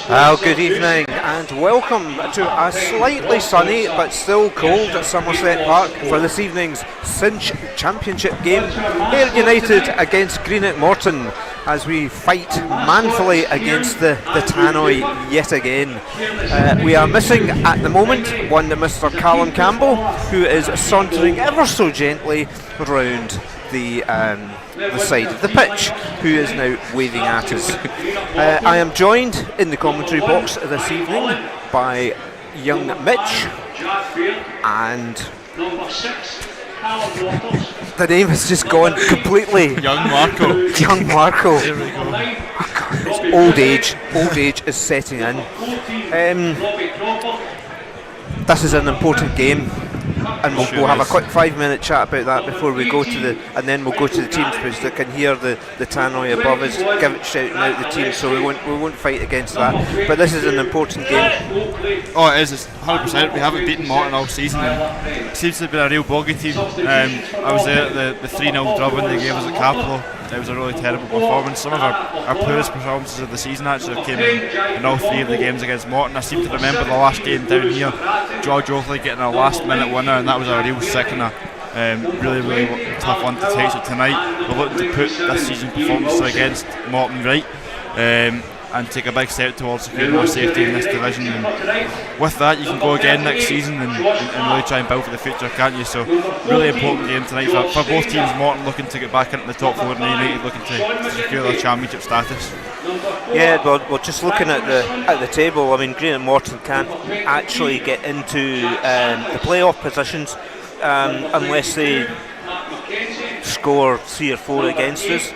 Well, good evening and welcome to a slightly sunny but still cold Somerset Park for this evening's Cinch Championship game. Ayr United against Greenock Morton as we fight manfully against the Tannoy yet again. We are missing at the moment one Mr. Callum Campbell, who is sauntering ever so gently round the side of the pitch, who is now waving at us. I am joined in the commentary box this evening by young Mitch, and the name has just gone completely. Young Marco. Young Marco. There we go. It's old age is setting in. This is an important game, and we'll have a quick 5-minute chat about that before we go to and then we'll go to the teams, because they can hear the Tannoy above us shouting out the team, so we won't fight against that. But this is an important game. Oh, it is. It's 100%. We haven't beaten Morton all season, and it seems to have been a real bogey team. I was there at the 3-0 drubbing they gave us at Capello. It was a really terrible performance. Some of our poorest performances of the season actually came in all 3 of the games against Morton. I seem to remember the last game down here, George Oathley getting a last minute winner, and that was a real sickener. Really tough one to take. So tonight we're looking to put this season's performance against Morton right, and take a big step towards securing our safety in this division. And with that, you can go again next season and really try and build for the future, can't you? So really important game tonight for both teams. Morton looking to get back into the top 4, and United looking to secure their championship status. Yeah, well, just looking at the table, I mean, Greenock Morton can't actually get into the playoff positions unless they score 3 or 4 against us.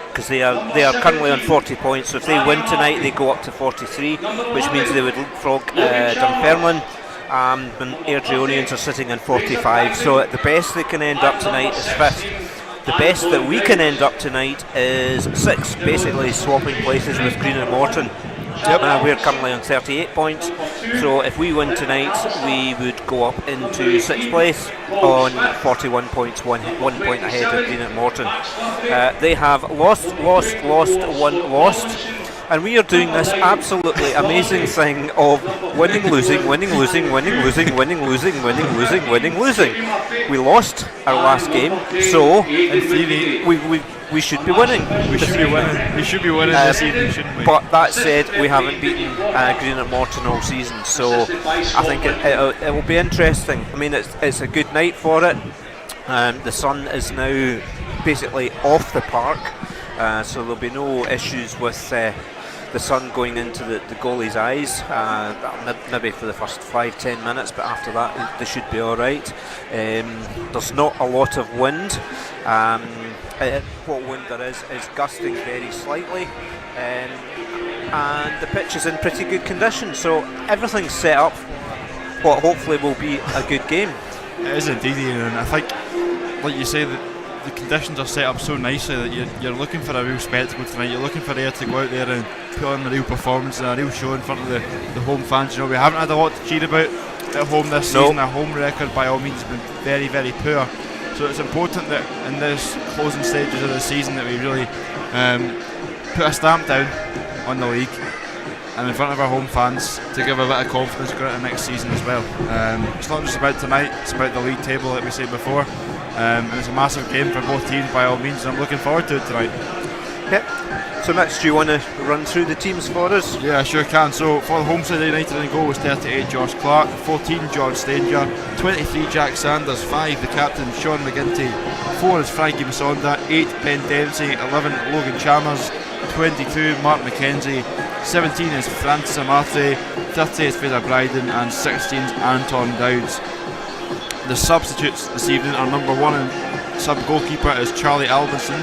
Because they are currently on 40 points, so if they win tonight they go up to 43, which means they would leapfrog Dunfermline, and Ayr Geonians are sitting on 45, so at the best they can end up tonight is 5th. The best that we can end up tonight is 6th, basically swapping places with Greenock Morton. Yep. We're currently on 38 points, so if we win tonight we would go up into 6th place on 41 points, one point ahead of Greenock Morton. They have lost, and we are doing this absolutely amazing thing of winning, losing. We lost our last game, so we should be winning. We should be winning this evening, shouldn't we? But that said, we haven't beaten Greenock Morton all season, so I think it will be interesting. I mean, it's a good night for it. The sun is now basically off the park, so there'll be no issues with the sun going into the goalie's eyes, maybe for the first 5-10 minutes, but after that they should be alright. There's not a lot of wind. What wind there is gusting very slightly, and the pitch is in pretty good condition, so everything's set up for what hopefully will be a good game. It is indeed, and I think, like you say, that the conditions are set up so nicely that you're looking for a real spectacle tonight. You're looking for Ayr to go out there and put on a real performance and a real show in front of the home fans. You know, we haven't had a lot to cheer about at home this season. Our home record by all means has been very, very poor. So it's important that in this closing stages of the season that we really put a stamp down on the league and in front of our home fans to give a bit of confidence going into next season as well. It's not just about tonight, it's about the league table, like we said before. And it's a massive game for both teams by all means, and I'm looking forward to it tonight. Yep. So Mitch, do you want to run through the teams for us? Yeah, I sure can. So for the home side, United in goal was 38 Josh Clark, 14 John Stanger, 23 Jack Sanders, 5 the captain Sean McGinty, 4 is Frankie Masonda, 8 Ben Dempsey, 11 Logan Chalmers, 22 Mark McKenzie, 17 is Francis Amarte, 30 is Fraser Bryden, and 16 is Anton Dowds. The substitutes this evening are number 1 and sub goalkeeper is Charlie Albinson,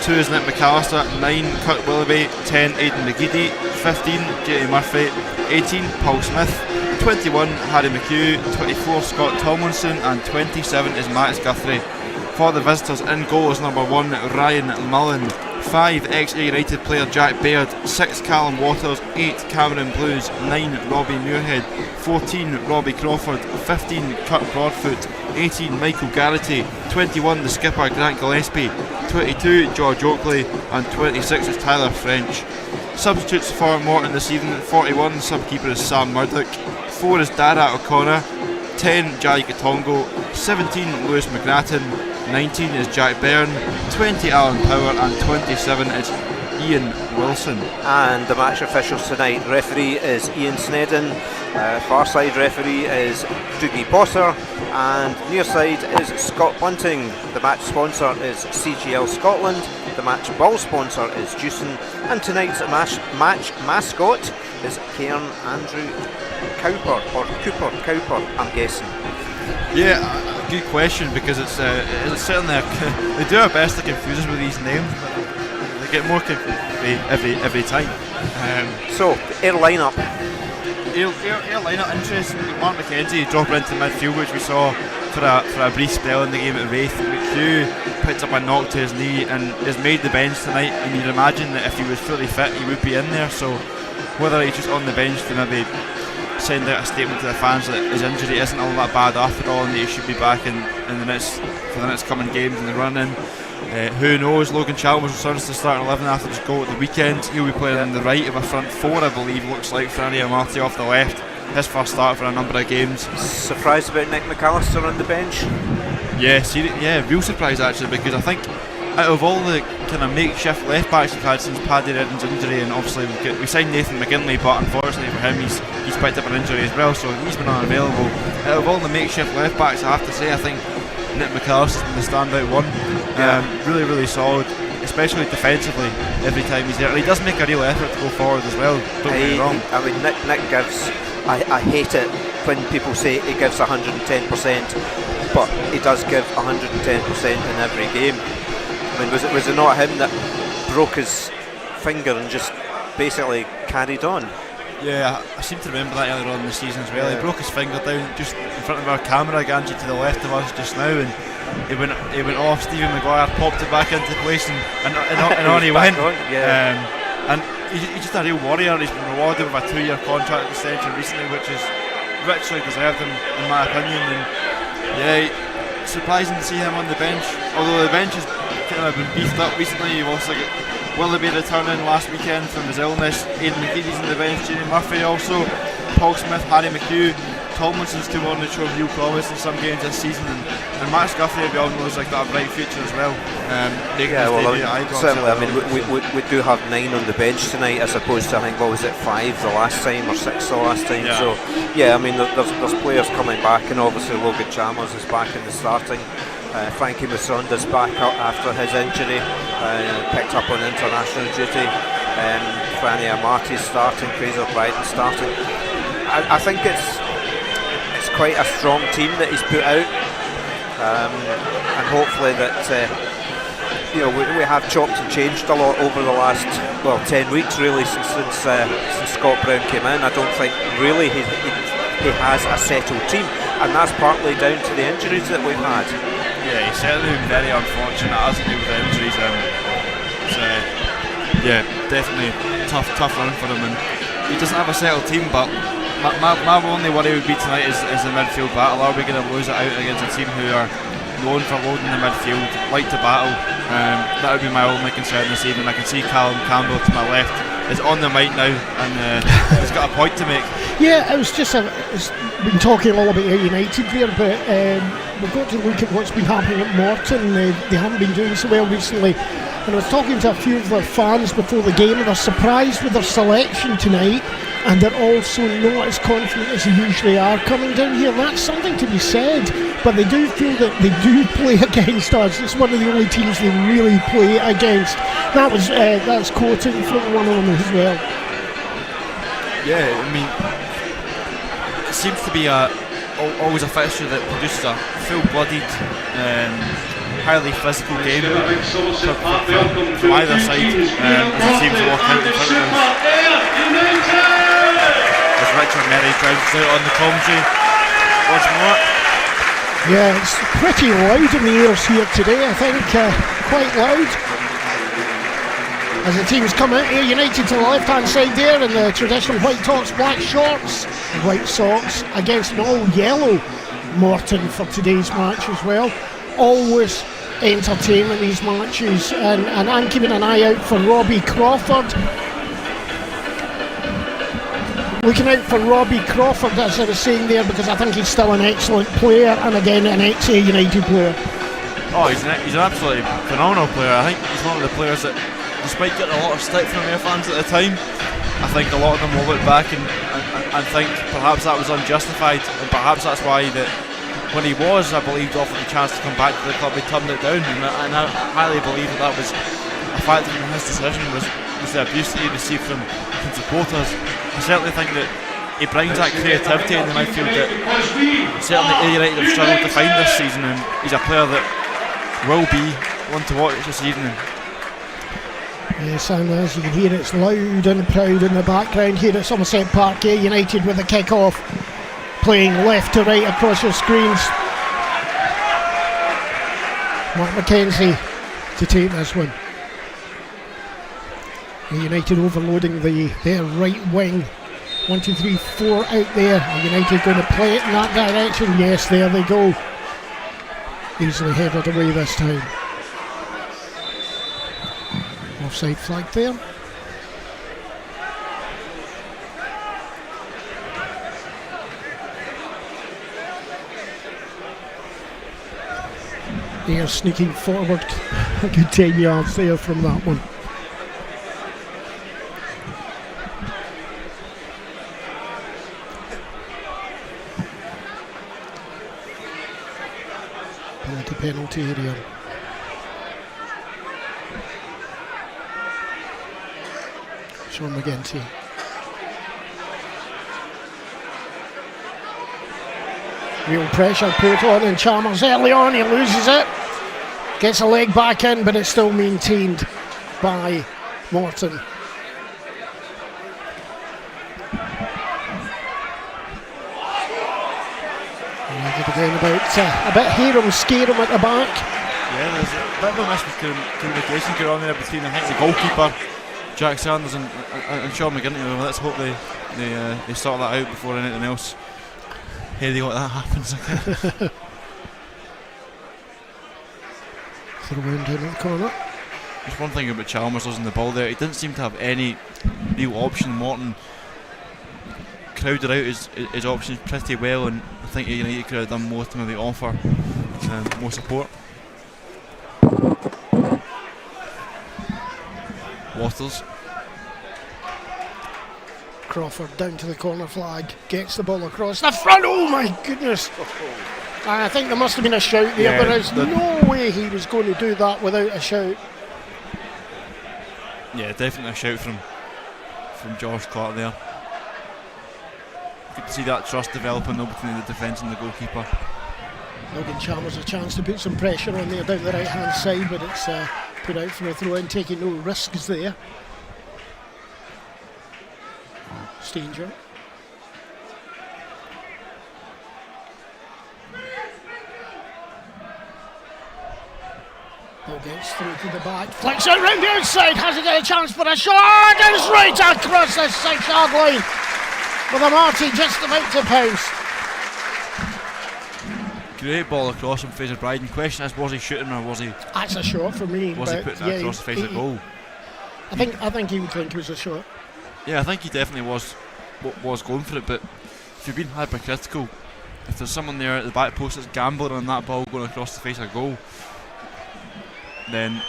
2 is Nick McAllister, 9 Kurt Willoughby, 10 Aidan McGeady, 15 J.A. Murphy, 18 Paul Smith, 21 Harry McHugh, 24 Scott Tomlinson, and 27 is Max Guthrie. For the visitors, in goal is number 1 Ryan Mullen, 5 ex-A United player Jack Baird, 6 Callum Waters, 8 Cameron Blues, 9 Robbie Muirhead, 14 Robbie Crawford, 15 Kurt Broadfoot, 18 Michael Garrity, 21 the skipper Grant Gillespie, 22 George Oakley, and 26 is Tyler French. Substitutes for Morton this evening: 41 sub-keeper is Sam Murdoch, 4 is Dara O'Connor, 10 Jai Gatongo, 17 Lewis McGrattan, 19 is Jack Byrne, 20 Alan Power, and 27 is Ian Wilson. And the match officials tonight: referee is Ian Snedden, far side referee is Dougie Potter, and near side is Scott Bunting. The match sponsor is CGL Scotland, the match ball sponsor is Jewson, and tonight's match mascot is Cairn Andrew Cowper, I'm guessing. Yeah, good question, because it's certainly they do our best to confuse us with these names, but they get more confused every time. So, air lineup. Air lineup, interesting. Mark McKenzie dropping into midfield, which we saw for a brief spell in the game at Wraith. McHugh picked up a knock to his knee and has made the bench tonight, and you'd imagine that if he was fully fit he would be in there, so whether he's just on the bench to maybe send out a statement to the fans that his injury isn't all that bad after all and that he should be back in the next coming games in the run-in. Who knows? Logan Chalmers returns to start 11 after his goal at the weekend. He'll be playing on the right of a front four, I believe, looks like. Franny Amati off the left. His first start for a number of games. Surprised about Nick McAllister on the bench? Yeah, real surprise actually, because I think out of all the kind of makeshift left backs we've had since Paddy Reddin's injury, and obviously we signed Nathan McGinley, but unfortunately for him he's picked up an injury as well, so he's been unavailable. Out of all the makeshift left backs, I have to say, I think Nick McAllister's been the standout one. Really, really solid, especially defensively every time he's there, and he does make a real effort to go forward as well, don't get me wrong. I mean, Nick gives, I hate it when people say he gives 110%, but he does give 110% in every game. I mean, was it not him that broke his finger and just basically carried on? Yeah, I seem to remember that earlier on in the season as well. He broke his finger down just in front of our camera, Ganji, to the left of us just now, and he went off. Stephen Maguire popped it back into place, and on he went. And he's just a real warrior. He's been rewarded with a 2-year contract extension recently, which is richly deserved in my opinion. And yeah, surprising to see him on the bench. Although the bench has kind of been beefed up recently. You've also got Willoughby returning last weekend from his illness. Aidan McGeady's on the bench. Jamie Murphy also. Paul Smith, Harry McHugh. Tomlinson's come on and shown real promise in some games this season, and Max Guthrie, we all know, is like got a bright future as well. Certainly. I mean, we do have 9 on the bench tonight, as opposed to, I think, what was it, 5 the last time or 6 the last time. Yeah. So yeah, I mean, there's players coming back, and obviously Logan Chalmers is back in the starting. Frankie Musonda's back up after his injury, picked up on international duty. Franny Amati's starting, Fraser Bryden starting. I think it's quite a strong team that he's put out, and hopefully that we have chopped and changed a lot over the last 10 weeks really since Scott Brown came in. I don't think really he has a settled team, and that's partly down to the injuries that we've had. Yeah, he's certainly been very unfortunate, hasn't he, with the injuries. Definitely tough run for him, and he doesn't have a settled team, but my only worry would be tonight is the midfield battle. Are we going to lose it out against a team who are known for loading the midfield, like to battle? That would be my only concern this evening. I can see Callum Campbell to my left is on the mic now, and he's got a point to make. Yeah, it was just it's been talking a lot about United there, but we've got to look at what's been happening at Morton. They haven't been doing so well recently, and I was talking to a few of their fans before the game, and they're surprised with their selection tonight, and they're also not as confident as they usually are coming down here. That's something to be said, but they do feel that they do play against us. It's one of the only teams they really play against. That's quoting from one of them as well. Yeah, I mean, it seems to be always a fixture that produces a full-blooded, highly physical game from either side, as the teams walk out in front of us. As Richard Merry drives out on the commentary once more. Yeah, it's pretty loud in the ears here today, I think, quite loud. As the teams come out here, United to the left-hand side there in the traditional white tops, black shorts, and white socks, against an all-yellow Morton for today's match as well. Always entertainment, these matches, and I'm keeping an eye out for Robbie Crawford. Looking out for Robbie Crawford, as I was saying there, because I think he's still an excellent player, and again an ex-A United player. Oh, he's an absolutely phenomenal player. I think he's one of the players that, despite getting a lot of stick from their fans at the time, I think a lot of them will look back and think perhaps that was unjustified, and perhaps that's why that when he was, I believe, offered the chance to come back to the club, he turned it down, and I highly believe that was a factor in his decision was the abuse that he received from supporters. I certainly think that he brings that creativity in the midfield that certainly United have struggled to find this season, and he's a player that will be one to watch this evening. Yes, and as you can hear, it's loud and proud in the background here at Somerset Park. United with the kick-off, playing left to right across your screens. Mark McKenzie to take this one. United overloading their right wing. 1, 2, 3, 4 out there. United going to play it in that direction. Yes, there they go. Easily headed away this time. Offside flag there. They are sneaking forward a good 10 yards there from that one. Penalty area. Sean McGinty. Real pressure put on, and Chalmers early on, he loses it. Gets a leg back in, but it's still maintained by Morton. Again about a bit hear him, scare him at the back. Yeah, there's a bit of a miscommunication going on there between, I think, the goalkeeper Jack Sanders and Sean McGinty. Well, let's hope they sort that out before anything else heady like that happens again. Throw him down the corner. Just one thing about Chalmers losing the ball there, he didn't seem to have any real option. Morton crowded out his options pretty well, and I think United could have done more to maybe offer more support. Wattles. Crawford down to the corner flag, gets the ball across the front. Oh my goodness! I think there must have been a shout there. Yeah, there is no way he was going to do that without a shout. Yeah, definitely a shout from Josh Clark there. Good to see that trust developing between the defence and the goalkeeper. Logan Chalmers a chance to put some pressure on there down the right hand side, but it's put out for a throw in, taking no risks there. Stanger. Ball gets through to the back, flicks it round the outside, has he got a chance for a shot? It's right across the 6-yard line with a Marty just about to pounce. Great ball across from Fraser Bryden. Question is, was he shooting or was he? That's a shot for me. Was he putting it across the face of the goal? I think he would think it was a shot. Yeah, I think he definitely was going for it. But if you're being hypercritical, if there's someone there at the back post that's gambling on that ball going across the face of the goal, then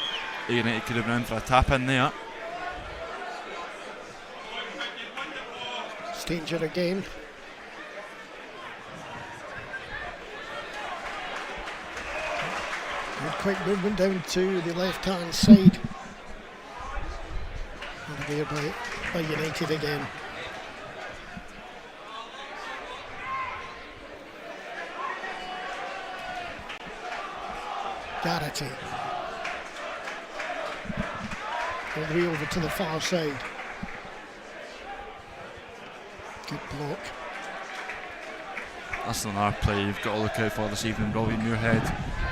United could have been in for a tap in there. Stanger again. Good quick movement down to the left hand side. And there by United again. Garrity. All the way over to the far side. Good block. That's another play you've got to look out for this evening. Robbie Muirhead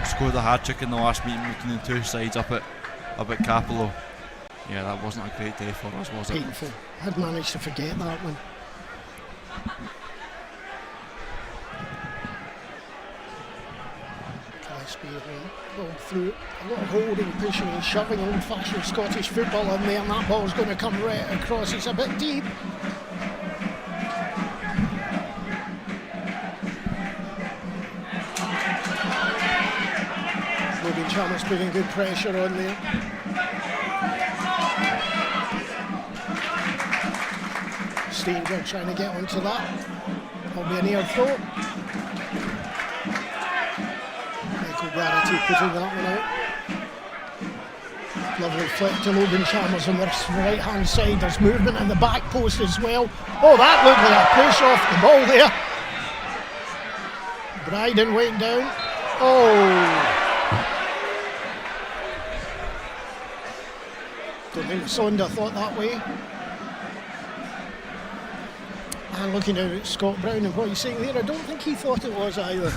scored a hat-trick in the last meeting between the two sides up at Capello. Yeah, that wasn't a great day for us, was it? Painful. I'd managed to forget that one. Going through a lot of holding, pushing and shoving, old-fashioned Scottish football in there, and that ball's going to come right across. It's a bit deep. Logan Chalmers putting good pressure on there. Stanger trying to get onto that. That'll be an air throw. Garrity putting that one out. Lovely flick to Logan Chalmers on the right hand side. There's movement in the back post as well. Oh, that looked like a push off the ball there. Bryden went down. Oh, don't think Sonda thought that way. And looking down at Scott Brown and what he's saying there, I don't think he thought it was either.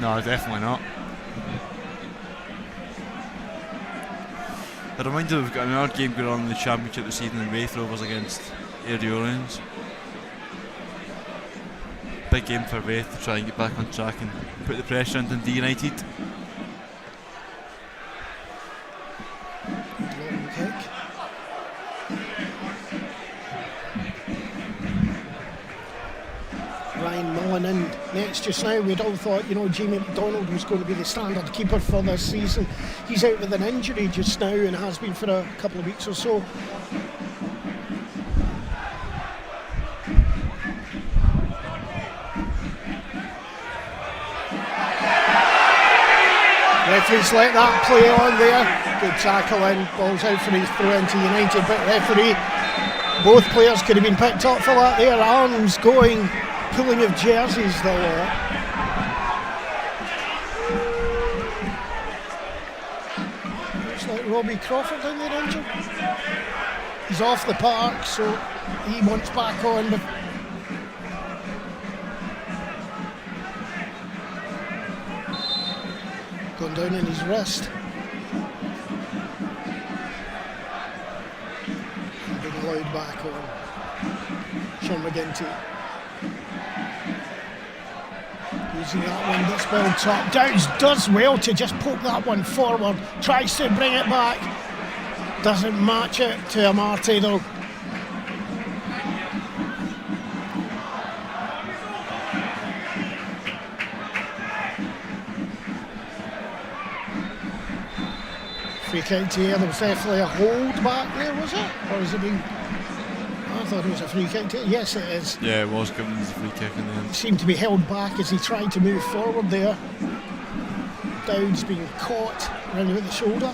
No, definitely not. A reminder, we've got another game going on in the Championship this evening in Wraith Rovers against Airdrie Orleans. Big game for Wraith to try and get back on track and put the pressure on Dundee United. Long kick. Ryan Mullen in next just now. We'd all thought, Jamie McDonald was going to be the standard keeper for this season. He's out with an injury just now and has been for a couple of weeks or so. Referee's let that play on there. Good tackle in, ball's out for his throw into United, but referee, both players could have been picked up for that there. Arms going, pulling of jerseys though. Looks like Robbie Crawford down there injured. He's off the park, so he wants back on. But gone down in his wrist. And being allowed back on. Sean McGinty. Using that one, that's well top. Downs does well to just poke that one forward. Tries to bring it back. Doesn't match it to Amarte though. Free kick to here. There was definitely a hold back there, was it? Or has it been... I thought it was a free kick to... Yes, it is. Yeah, it was given as a free kick in the end. Seemed to be held back as he tried to move forward there. Dowd's being caught around about the shoulder.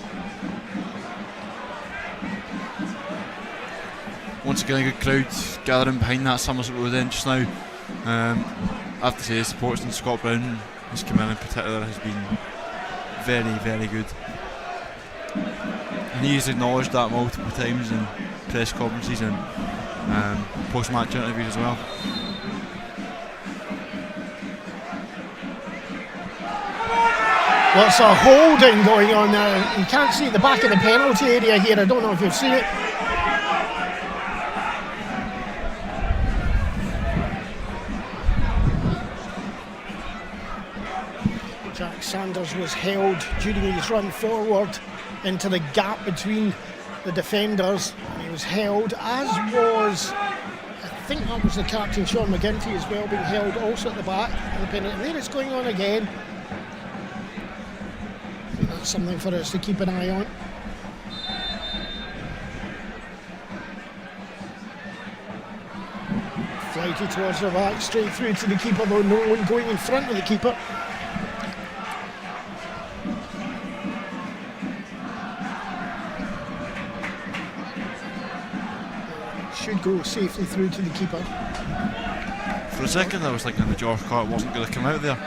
Once again, a good crowd gathering behind that Somerset Road end just now. I have to say, the support from Scott Brown, his come in particular, has been very, very good. And he's acknowledged that multiple times in press conferences and post-match interviews as well. Lots of holding going on there. You can't see the back of the penalty area here. I don't know if you've seen it. Jack Sanders was held during his run forward into the gap between the defenders. He was held, as was, I think that was the captain, Sean McGinty, as well, being held also at the back of the penalty. And there it's going on again. I think that's something for us to keep an eye on. Flighty towards the back, straight through to the keeper, though no one going in front of the keeper. Should go safely through to the keeper. For a second I was thinking the George Clark wasn't going to come out there.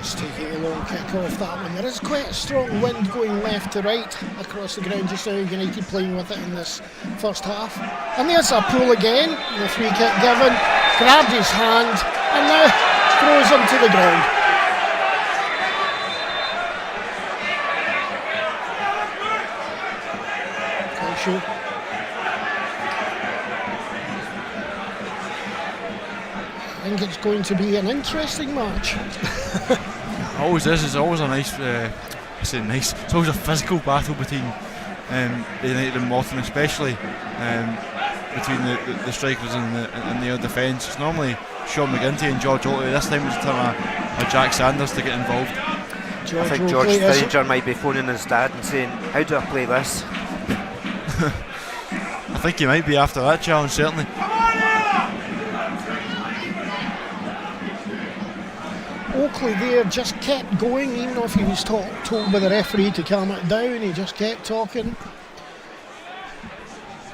Just taking a long kick off that one. There is quite a strong wind going left to right across the ground just now. United playing with it in this first half. And there's a pull again. The free kick given. Grabbed his hand and now throws him to the ground. Sure. I think it's going to be an interesting match. Always is. It's always a nice, it's always a physical battle between United and Morton, especially between the strikers and the air defence. It's normally Sean McGinty and George Oakley. This time it's time of Jack Sanders to get involved. I think George Thiringer might be phoning his dad and saying, "How do I play this?" I think he might be after that challenge, certainly. Oakley there just kept going, even if he was told by the referee to calm it down. He just kept talking.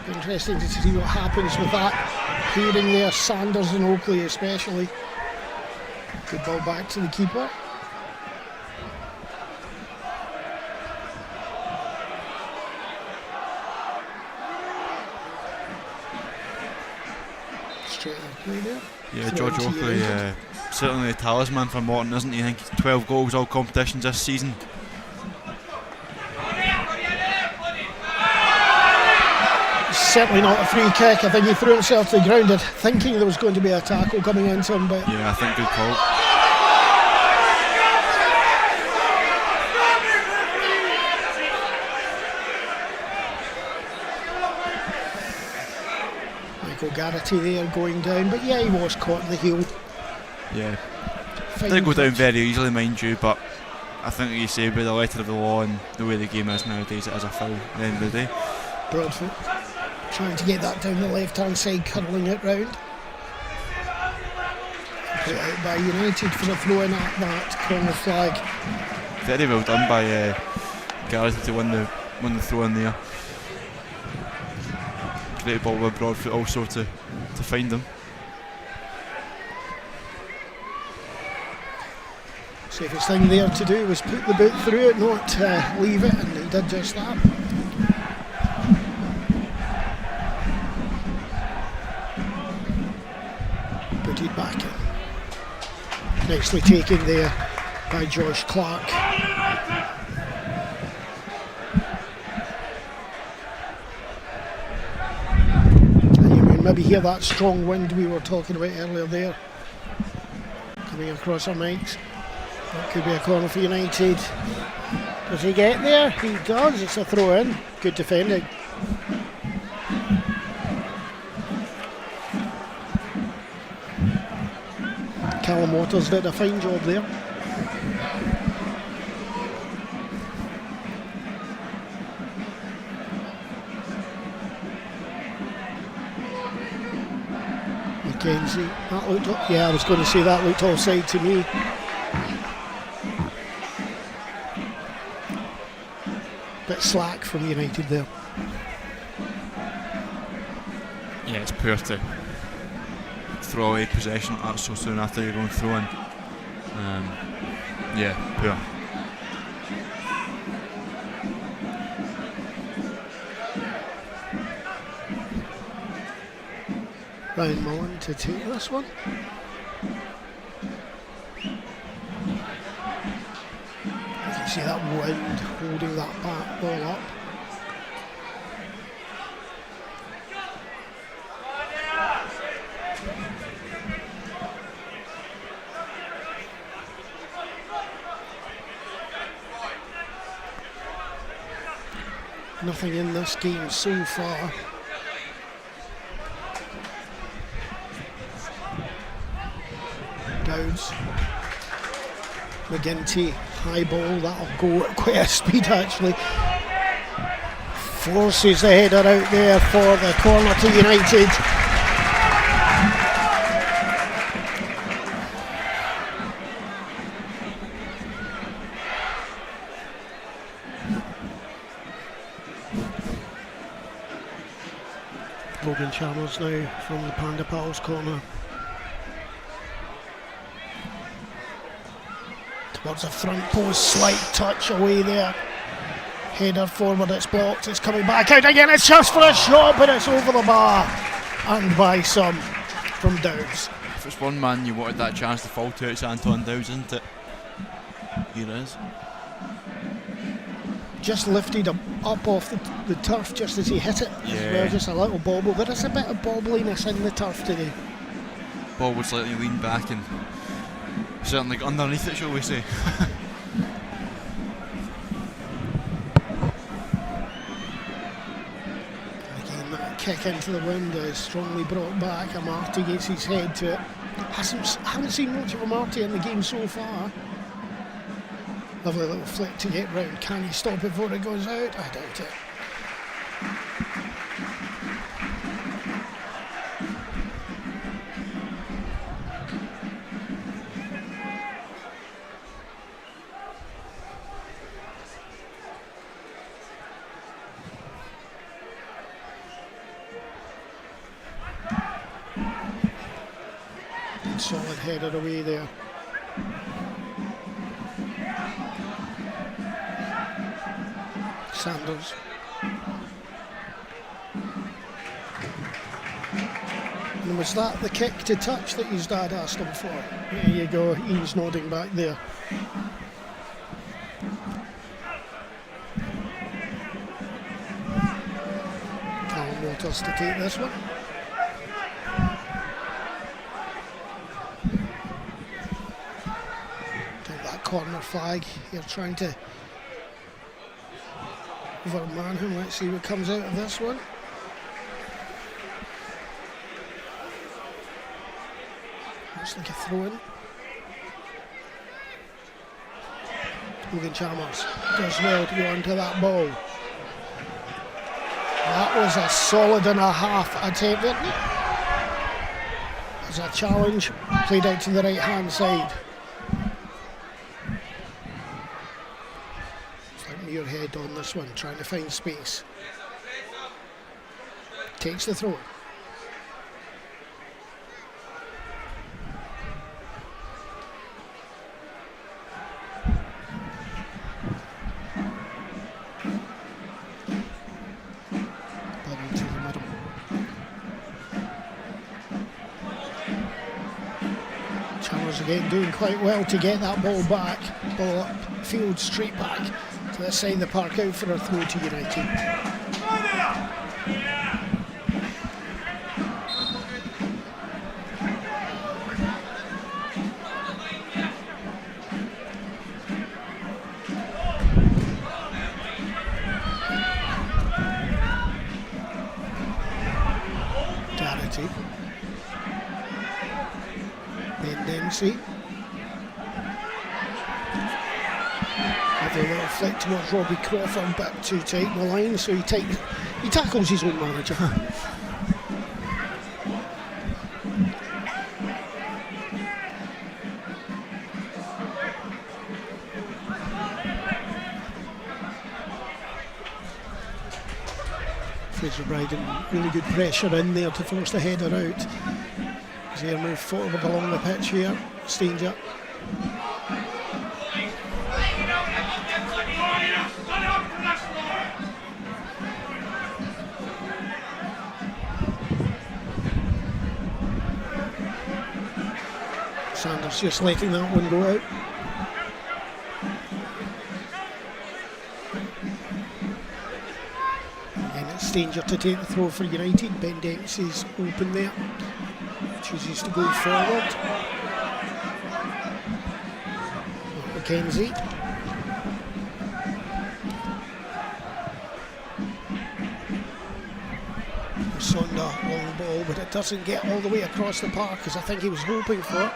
Interesting to see what happens with that pairing there, Sanders and Oakley especially. Good ball back to the keeper. Straight play there. Yeah, George Oakley, certainly a talisman for Morton, isn't he? I think 12 goals, all competitions this season. Certainly not a free kick. I think he threw himself to the ground thinking there was going to be a tackle coming into him, but yeah, I think good call. Michael Garrity there going down, but yeah, he was caught in the heel. Yeah, did go down very easily, mind you, but I think you say with the letter of the law and the way the game is nowadays, it is a foul at the end of the day. Broadfoot trying to get that down the left hand side, curling it round. Put out by United for a throw in at that corner flag. Very well done by Garrity to win the throw in there. Great ball with Broadfoot also to find him. Safest thing there to do was put the boot through it, not leave it, and he did just that. Put it back in. Nicely taken there by Josh Clark. And you can maybe hear that strong wind we were talking about earlier there, coming across our mics. That could be a corner for United. Does he get there? He does. It's a throw in. Good defending. Callum Waters did a fine job there. Mackenzie. That looked, yeah, I was going to say that looked offside to me. Bit slack from United there. Yeah, it's poor to throw away possession like that so soon after you're going through in. Yeah, poor. Ryan Mullen to take this one. You can see that wind holding that back ball up. Nothing in this game so far. Dowds. McGinty, high ball, that'll go at quite a speed actually. Forces the header out there for the corner to United. Logan Chalmers now from the Panda Pals corner. Towards the front post, slight touch away there. Header forward, it's blocked, it's coming back out again, it's just for a shot, but it's over the bar. And by some from Dowds. If it's one man you wanted that chance to fall to, it's Anton Dowds, isn't it? Here it is. Just lifted him up off the turf just as he hit it as well, just a little bobble. There is a bit of bobbliness in the turf today. Ball would slightly lean back and certainly got underneath it, shall we say. Again, that kick into the wind is strongly brought back. Amarty gets his head to it. Haven't seen much of Amarty in the game so far. Lovely little flick to get round. Can he stop it before it goes out? I doubt it. Solid header away there. Sanders. And was that the kick to touch that his dad asked him for? There you go, Ian's nodding back there. Callum Waters to take this one. Take that corner flag. You're trying to overman him. Let's see what comes out of this one. Looks like a throw in. Logan Chalmers does well to go onto that ball. That was a solid and a half attempt, isn't it? There's a challenge played out to the right hand side. Muirhead on this one, trying to find space. Takes the throw. Ball into the middle. Chalmers again doing quite well to get that ball back. Ball up field, straight back. Let's send the park out for a throw to United. Garrity. Ben Dempsey. A little flick towards Robbie Crawford, but too tight in the line, so he tackles his own manager. Fraser Bryden, really good pressure in there to force the header out. As they move forward along the pitch here, Stanger. Sanders just letting that one go out. And it's Stanger to take the throw for United. Ben Dempsey's open there. Chooses to go forward. McKenzie. Sonda, long ball, but it doesn't get all the way across the park as I think he was hoping for.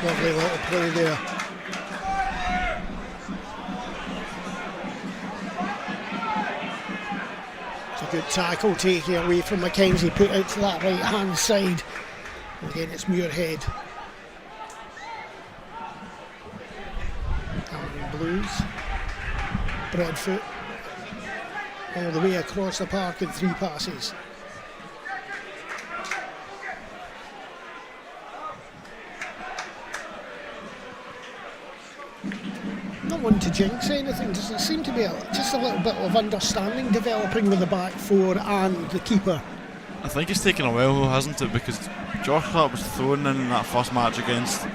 Lovely little play there. It's a good tackle taking away from McKenzie, put out to that right hand side. Again, it's Muirhead. Cameron Blues. Broadfoot. All the way across the park in 3 passes. want to jinx anything, does it seem to be just a little bit of understanding developing with the back four and the keeper? I think it's taken a while though, hasn't it? Because Josh Clark was thrown in that first match against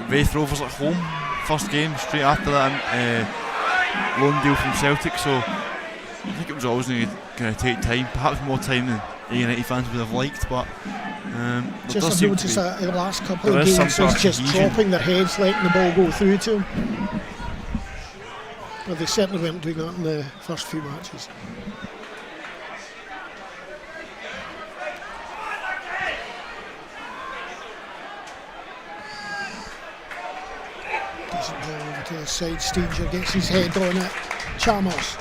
Wraith Rovers at home, first game, straight after that loan deal from Celtic, so I think it was always going to take time, perhaps more time than United fans would have liked, but just I've noticed that in the last couple of games it's just dropping their heads, letting the ball go through to them. Well, they certainly weren't doing that in the first few matches. Decent ball over to the side, Stanger gets his head on it, Chalmers.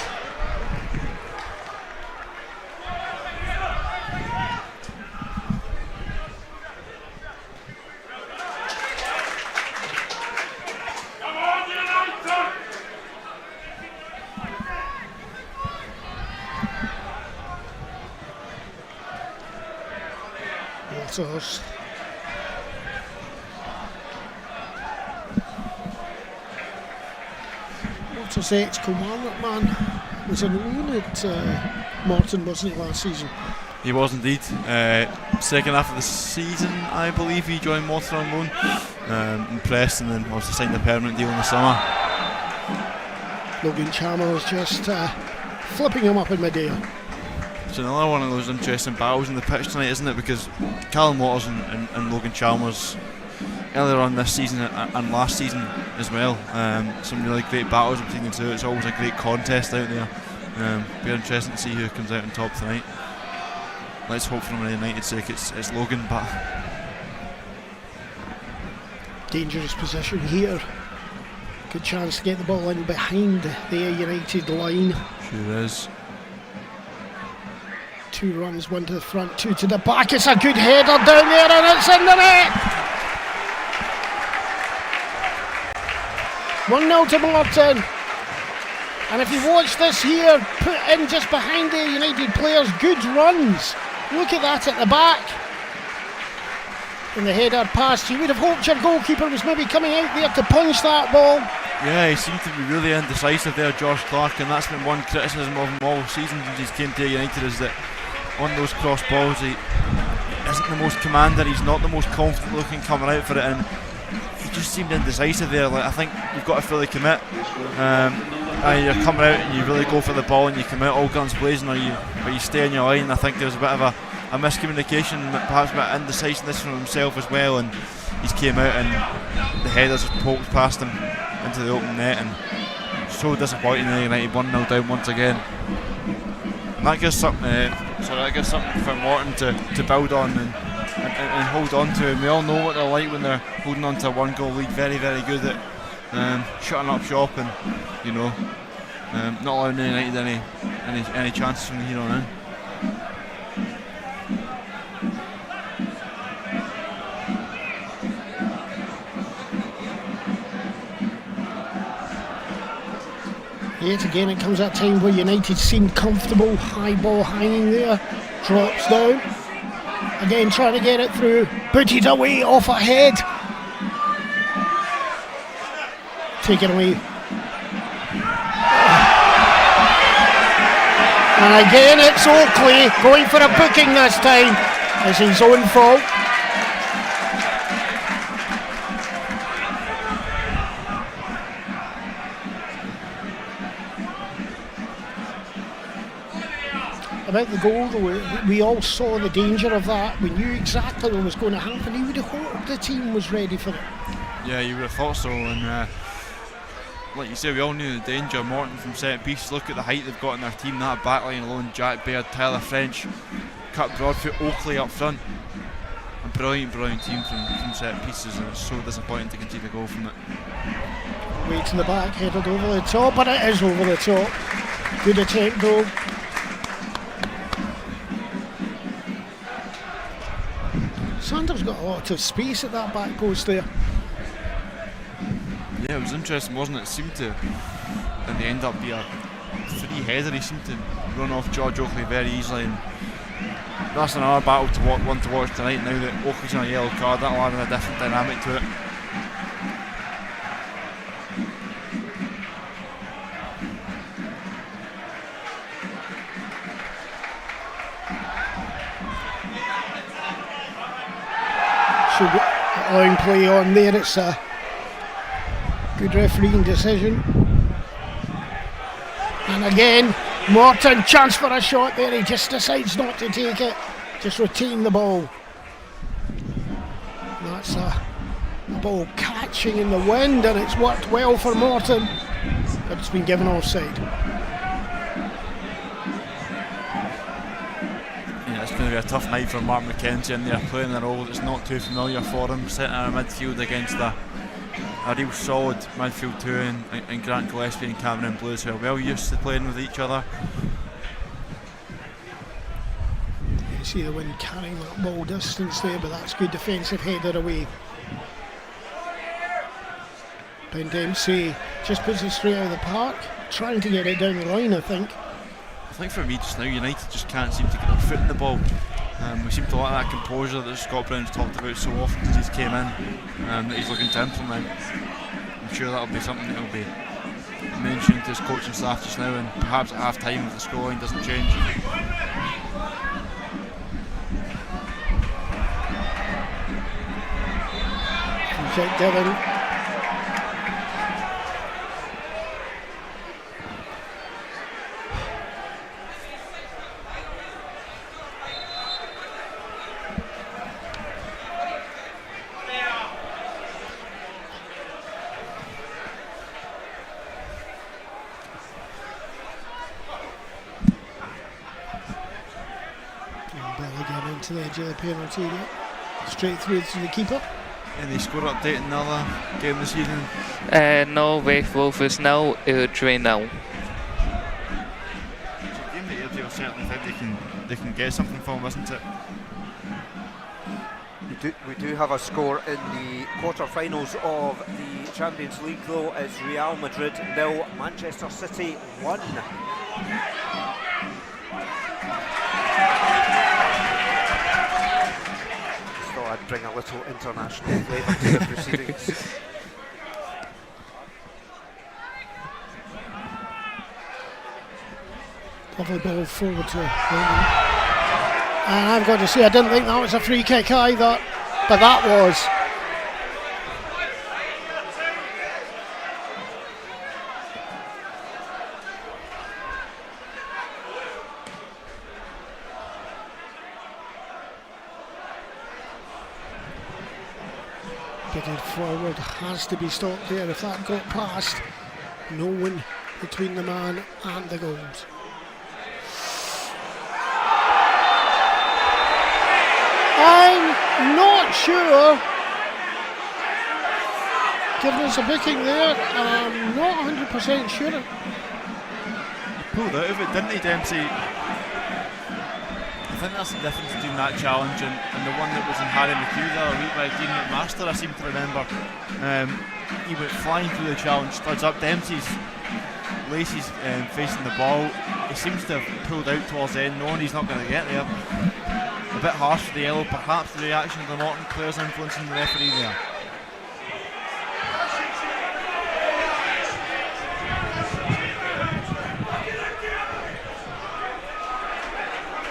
Waters. Waters' ex-Kilmarnock man was in loan at Morton, wasn't he, last season? He was indeed. Second half of the season, I believe, he joined Morton on loan. Impressed, and then obviously signed a permanent deal in the summer. Logan Chalmers just flipping him up in mid-air. It's another one of those interesting battles in the pitch tonight, isn't it? Because Callum Waters and Logan Chalmers earlier on this season and last season as well, some really great battles between the two. It's always a great contest out there. Be interesting to see who comes out on top tonight. Let's hope for United's sake it's Logan, but dangerous position here. Good chance to get the ball in behind the United line. Sure is. 2 runs, 1 to the front, 2 to the back. It's a good header down there and it's in the net. 1-0 to Morton. And if you watch this here, put in just behind the United players, good runs. Look at that at the back. And the header past, you would have hoped your goalkeeper was maybe coming out there to punch that ball. Yeah, he seemed to be really indecisive there, Josh Clark, and that's been one criticism of him all season since he's came to United, is that on those cross balls he isn't the most commander, he's not the most confident looking coming out for it, and he just seemed indecisive there. Like, I think you've got to fully commit. You're coming out and you really go for the ball and you commit all guns blazing, or you stay in your line. I think there's a bit of a miscommunication, perhaps a bit of indecisiveness from himself as well, and he's came out and the headers just poked past him into the open net, and so disappointing that United 1-0 down once again. And that gives something for Morton to build on and hold on to. And we all know what they're like when they're holding on to a 1-goal lead. Very, very good at shutting up shop and not allowing United any chances from here on in. Yet again it comes at a time where United seemed comfortable, high ball hanging there, drops down, again trying to get it through, booted away off a head, taken away, and again it's Oakley going for a booking this time, it's his own fault. About the goal though, we all saw the danger of that. We knew exactly what was going to happen. You would have hoped the team was ready for it. Yeah, you would have thought so, and like you say, we all knew the danger. Morton from set piece, look at the height they've got in their team, that backline alone, Jack Baird, Tyler French, Cut Broadfoot, Oakley up front. A brilliant team from set pieces, and it's so disappointing to concede a goal from it. Way to the back, headed over the top, but it is over the top. Good attempt though. Sanders got a lot of space at that back post there. Yeah, it was interesting, wasn't it? It seemed to, in the end up, be a free header. He seemed to run off George Oakley very easily, and that's another battle to watch tonight. Now that Oakley's on a yellow card, that'll add a different dynamic to it. So allowing play on there. It's a good refereeing decision. And again, Morton, chance for a shot there. He just decides not to take it. Just retain the ball. And that's a ball catching in the wind, and it's worked well for Morton, but it's been given offside. Yeah, it's going to be a tough night for Mark McKenzie in there, playing a role that's not too familiar for him, sitting in a midfield against a real solid midfield two in Grant Gillespie and Cameron Blues, who are well used to playing with each other. You see the wind carrying that ball distance there, but that's good defensive header away. Ben Dempsey just puts it straight out of the park, trying to get it down the line, I think. I think for me just now, United just can't seem to get their foot in the ball. We seem to lack that composure that Scott Brown's talked about so often since he's came in, that he's looking to implement. I'm sure that'll be something that will be mentioned to his coaching staff just now, and perhaps at half time if the scoreline doesn't change. Jack Devon. To the edge of the penalty area, straight through to the keeper. Any score update in another game this evening? No, West Wolf is now 3-0. It's a game that Airdrie certainly think they can get something from, isn't it? We do have a score in the quarter-finals of the Champions League, though. It's Real Madrid 0, Manchester City 1. I'd bring a little international flavour to the proceedings. Lovely ball forward to Roman. And I've got to say, I didn't think that was a free kick either, but that was. Headed forward, has to be stopped there. If that got past, no one between the man and the goals. I'm not sure. Giving us a booking there, I'm not 100% sure. He pulled out of it, didn't he, Dempsey? I think that's the difference between that challenge and the one that was in Harry McHugh the other week by Dean McMaster, I seem to remember. He went flying through the challenge, studs up. Dempsey's laces facing the ball. He seems to have pulled out towards the end, knowing he's not going to get there. A bit harsh for the yellow, perhaps the reaction of the Morton players influencing the referee there.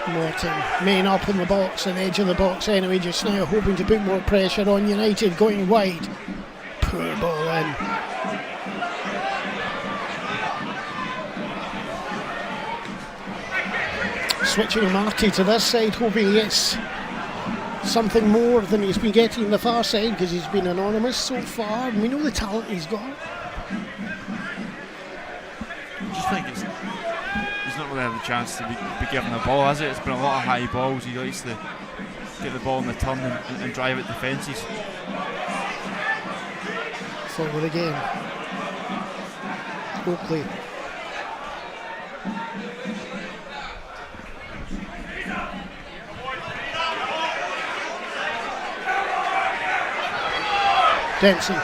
Morton, main up in the box, and edge of the box anyway just now, hoping to put more pressure on United, going wide. Poor ball in. Switching Marty to this side, hoping he gets something more than he's been getting on the far side, because he's been anonymous so far, and we know the talent he's got. I just think he's not really had the chance to be given the ball, has it? It's been a lot of high balls. He likes to get the ball in the turn and drive at defences. Forward again. Oakley. Dempsey.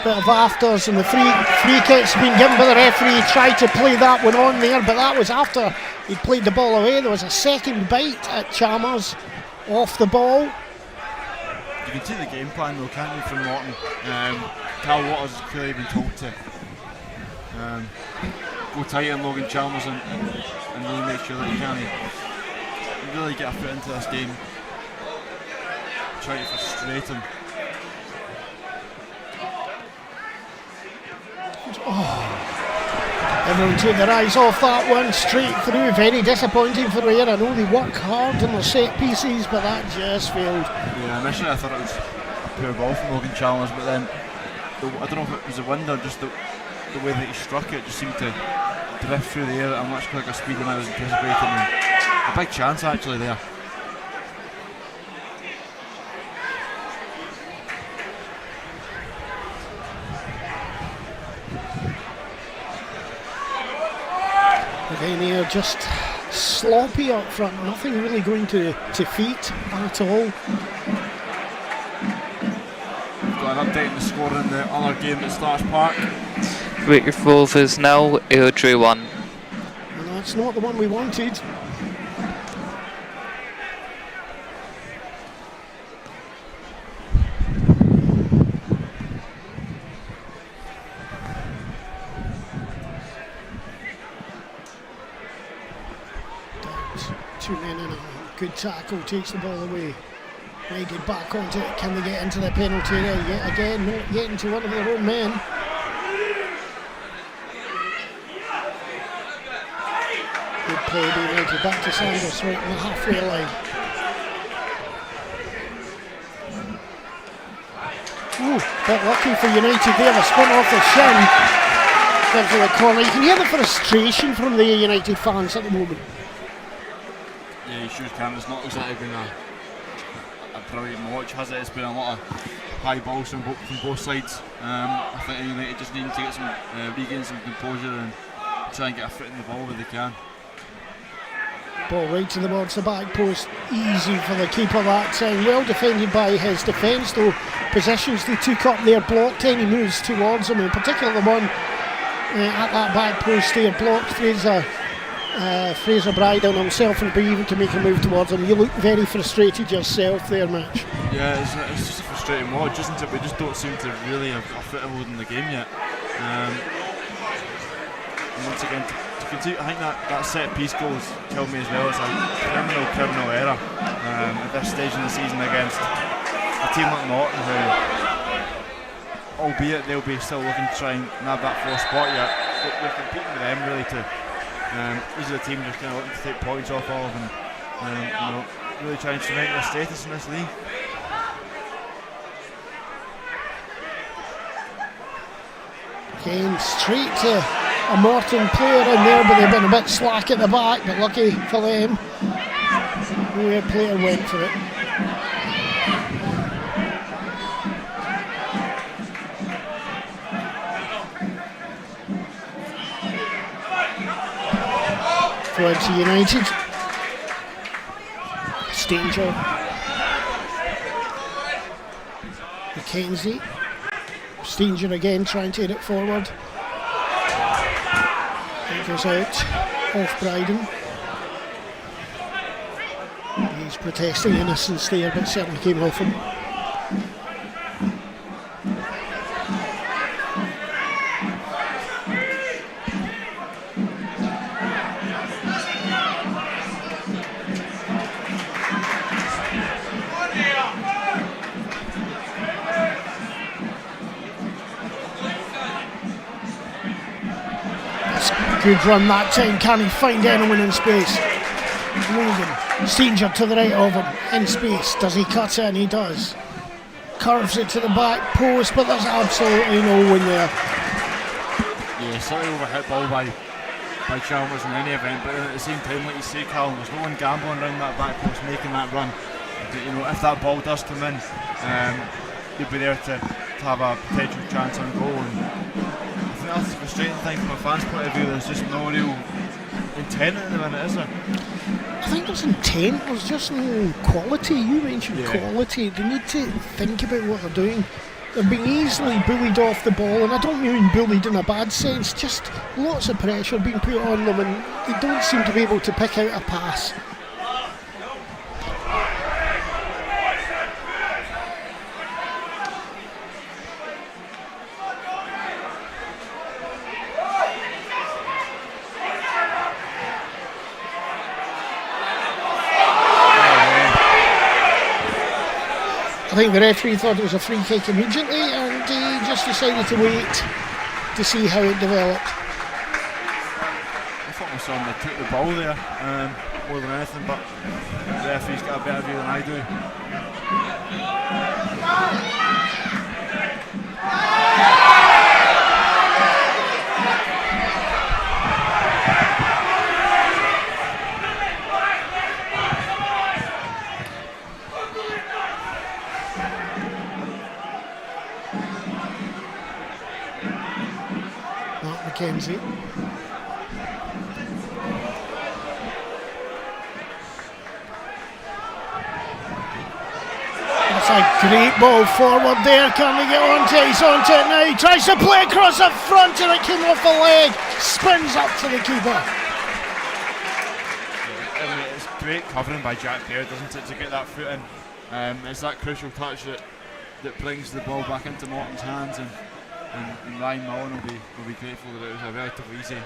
Bit of afters, and the free kick's been given by the referee. He tried to play that one on there, but that was after he played the ball away. There was a second bite at Chalmers off the ball. You can see the game plan though, can't you, from Morton? Cal Waters has clearly been told to go tight on Logan Chalmers and really make sure that he can really get a foot into this game. Try to frustrate him. Everyone took their eyes off that one, straight through. Very disappointing for Ayr. I know they work hard on their set pieces, but that just failed. Yeah, initially I thought it was a poor ball from Logan Chalmers, but then I don't know if it was the wind or just the way that he struck it just seemed to drift through the air at a much quicker speed than I was anticipating. A big chance actually there. Again, they are just sloppy up front, nothing really going to feet at all. We've got an update on the score in the other game at Stars Park. Greenock Rovers now, Ayr drew 1. And that's not the one we wanted. Two men in a good tackle, takes the ball away. Raided back onto it. Can they get into the penalty area yet again? Not getting to one of their own men. Good play by United. Back to Sanders right on the halfway line. Ooh, bit lucky for United there. A spin off the shin. Gives it a corner. You can hear the frustration from the United fans at the moment. Yeah, you sure can. It's not exactly been a brilliant watch, has it? It's been a lot of high balls from both sides. I think United just need to get some regain some composure and try and get a foot in the ball where they can. Ball right to the boards, the back post, easy for the keeper that time. Well defended by his defence, though. Positions they took up there blocked any moves towards him, in particular the one at that back post there blocked Fraser Bryden himself and be able to make a move towards him. You look very frustrated yourself there, Mitch. Yeah, it's just a frustrating watch, isn't it? We just don't seem to really have a foothold in the game yet. And once again, to continue, I think that set piece goals killed me as well. It's a criminal error at this stage in the season against a team like Morton, who, albeit they'll be still looking to try and nab that fourth spot yet, we're competing with them really to. These are the teams just kind of looking to take points off of and really trying to cement their status in this league. Again, straight to a Morton player in there, but they've been a bit slack at the back, but lucky for them, the player went for it. Towards United. Stanger. McKenzie. Stanger again trying to hit it forward. It goes out off Bryden. He's protesting innocence there, but certainly came off him. Good run that time, can he find anyone in space? Logan, Stanger to the right of him, in space, does he cut in? He does. Curves it to the back post, but there's absolutely no one there. Yeah, slightly overhit ball by Chalmers in any event, but at the same time, like you say, Callum, there's no one gambling around that back post making that run. You know, if that ball does come in, you'll be there to have a potential chance on goal. And that's the frustrating thing from a fan's point of view. There's just no real intent at the minute, is there? I think there's intent, there's just no quality. You mentioned quality. They need to think about what they're doing. They're being easily bullied off the ball, and I don't mean bullied in a bad sense, just lots of pressure being put on them, and they don't seem to be able to pick out a pass. think the referee thought it was a free kick immediately, and he just decided to wait to see how it developed. I thought my son they took the ball there more than anything, but the referee's got a better view than I do. McKenzie. That's a great ball forward there. Can they get onto it? He's onto it now. He tries to play across the front and it came off the leg. Spins up to the keeper. It's great covering by Jack Baird, doesn't it, to get that foot in. It's that crucial touch that brings the ball back into Morton's hands, and Ryan Mullen will be grateful that it was a relatively easy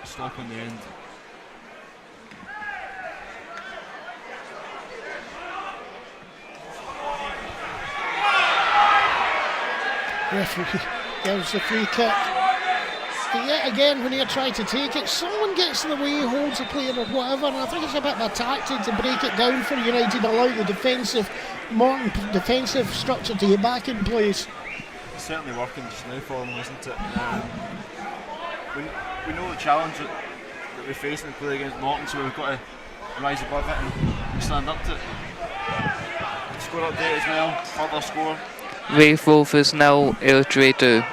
stop in the end. Referee gives the free kick. But yet again, when he tried to take it, someone gets in the way, holds the player or whatever, and I think it's a bit of a tactic to break it down for United, allow the Morton defensive structure to get back in place. It's certainly working just now for them, isn't it? We know the challenge that we're facing to play against Morton, so we've got to rise above it and stand up to it. Score update as well, further score. Raith Rovers 0, Airdrie 2.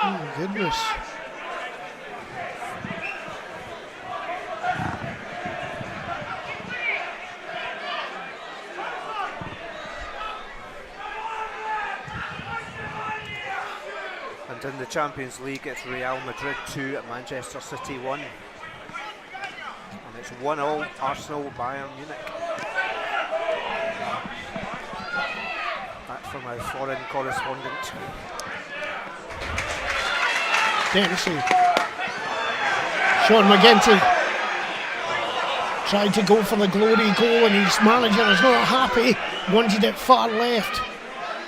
Oh goodness. And in the Champions League, it's Real Madrid 2 at Manchester City 1. And it's 1-0 Arsenal Bayern Munich. That's from our foreign correspondent. Dempsey. Sean McGinty tried to go for the glory goal, and his manager is not happy. Wanted it far left.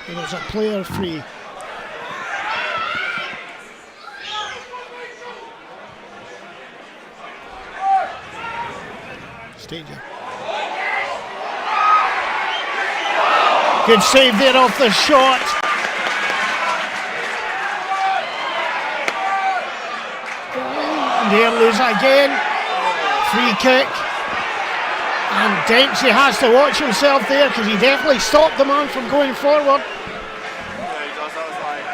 It was a player free. Stager. Good save there off the shot. And there lose again. Free kick. And Dempsey has to watch himself there, because he definitely stopped the man from going forward. Yeah, he does. That was like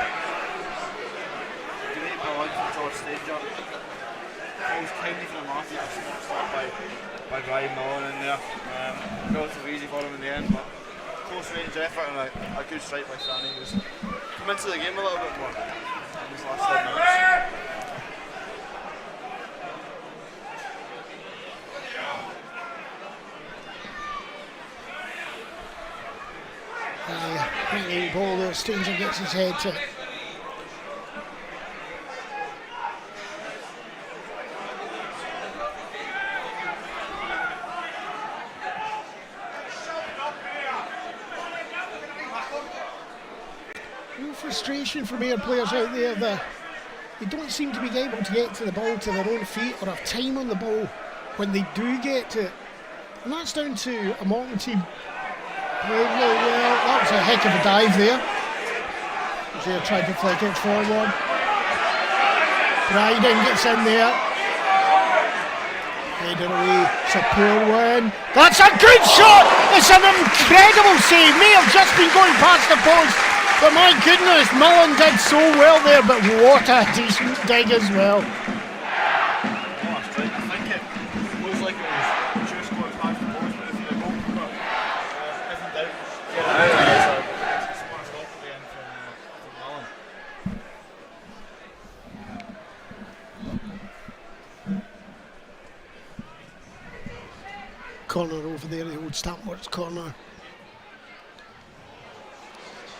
great ball from George Stager. Falls kindly for the market. Start by Ryan Mullen in there. Relatively easy for him in the end, but close range effort and a good strike by Sani, who's come into the game a little bit more in these last 10 minutes. Hanging ball there, Stanger gets his head to it. No frustration from Ayr players out there. They don't seem to be able to get to the ball to their own feet or have time on the ball when they do get to it. And that's down to a Morton team playing really well. That was a heck of a dive there. They tried to flick it forward. Bryden gets in there. Headed away. It's a poor one. That's a good shot! It's an incredible save. May have just been going past the post. But my goodness, Mullen did so well there, but what a decent dig as well. I think it looks like it was just going past the post, but if the goalkeeper isn't down, get it out. It's a smart stop at the end from Mullen. Corner over there, the old Stampworks corner.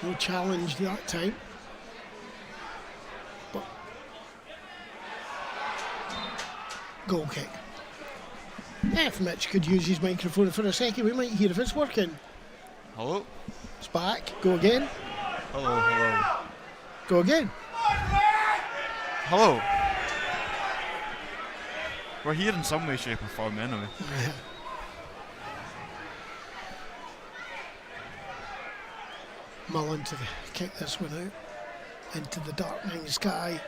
No challenge that time. But goal kick. If Mitch could use his microphone for a second, we might hear if it's working. Hello? It's back. Go again. Hello, hello. Go again. Hello. We're here in some way, shape or form anyway. Mullen to kick this one out into the darkening sky.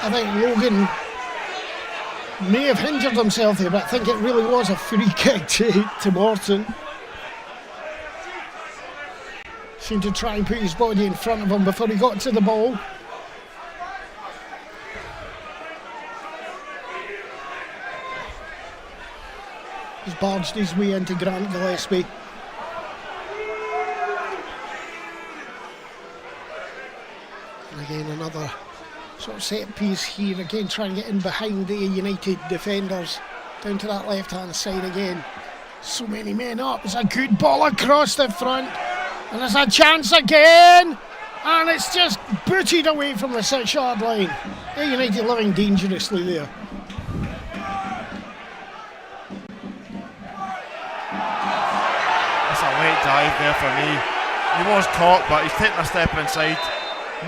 I think Logan may have injured himself there, but I think it really was a free kick to Morton. Seemed to try and put his body in front of him before he got to the ball. He's barged his way into Grant Gillespie. And again another sort of set piece here, again trying to get in behind the United defenders. Down to that left hand side again. So many men up. It's a good ball across the front. And there's a chance again. And it's just booted away from the 6-yard line. The United living dangerously there. That's a late dive there for me. He was caught, but he's taking a step inside.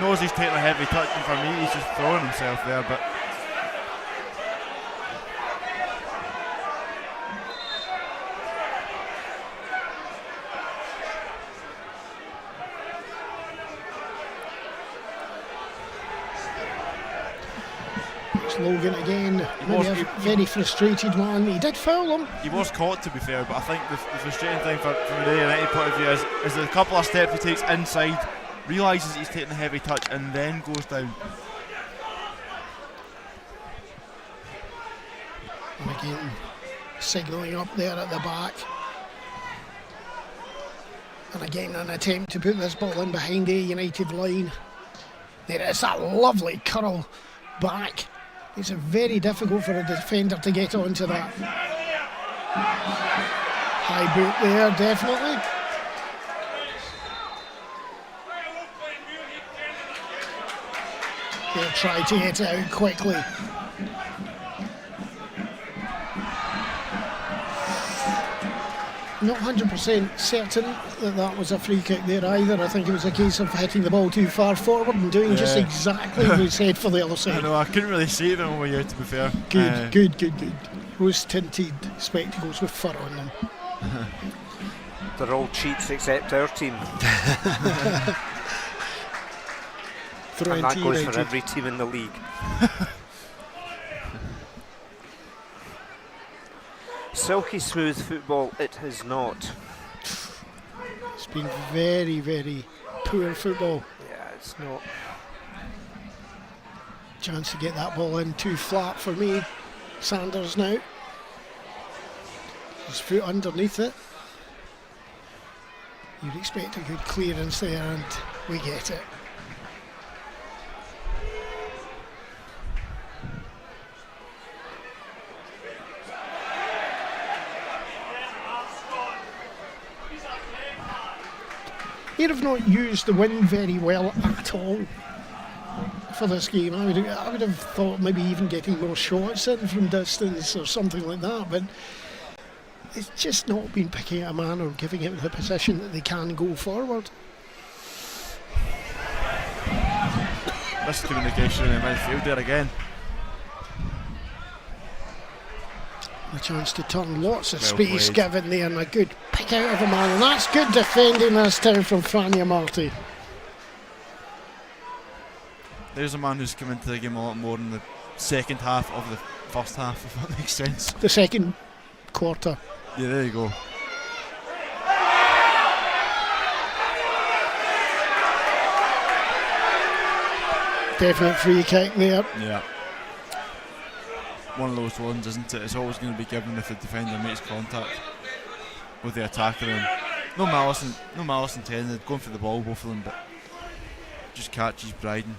Knows he's taking a heavy touch, and for me, he's just throwing himself there. But It's Logan again. Maybe a very frustrated one. He did foul him. he was caught, to be fair. But I think the frustrating thing from the United point of view is a couple of steps he takes inside, realises he's taking a heavy touch, and then goes down. And again, signalling up there at the back. And again, an attempt to put this ball in behind the United line. There is that lovely curl back. It's very difficult for a defender to get onto that. High boot there, definitely. They'll try to get it out quickly. Not 100% certain that was a free kick there either. I think it was a case of hitting the ball too far forward and doing just exactly what he said for the other side. I know, I couldn't really see it when we were here, to be fair. Good. Rose-tinted spectacles with fur on them. They're all cheats except our team. And that goes for every team in the league. Silky smooth football, it has not. It's been very, very poor football. Yeah, it's not. Chance to get that ball in too flat for me. Sanders now. His foot underneath it. You'd expect a good clearance there, and we get it. He'd have not used the wind very well at all for this game. I would have thought maybe even getting more shots in from distance or something like that, but it's just not been picking a man or giving him the position that they can go forward. Miscommunication in the midfield there again. A chance to turn, lots of space given there, and a good pick out of a man, and that's good defending this time from Franja Marty. There's a man who's come into the game a lot more in the second half of the first half, if that makes sense. The second quarter. Yeah, there you go. Definite free kick there. Yeah. One of those ones, isn't it? It's always going to be given if the defender makes contact with the attacker. And no malice intended, going for the ball, both of them, but just catches Bryden.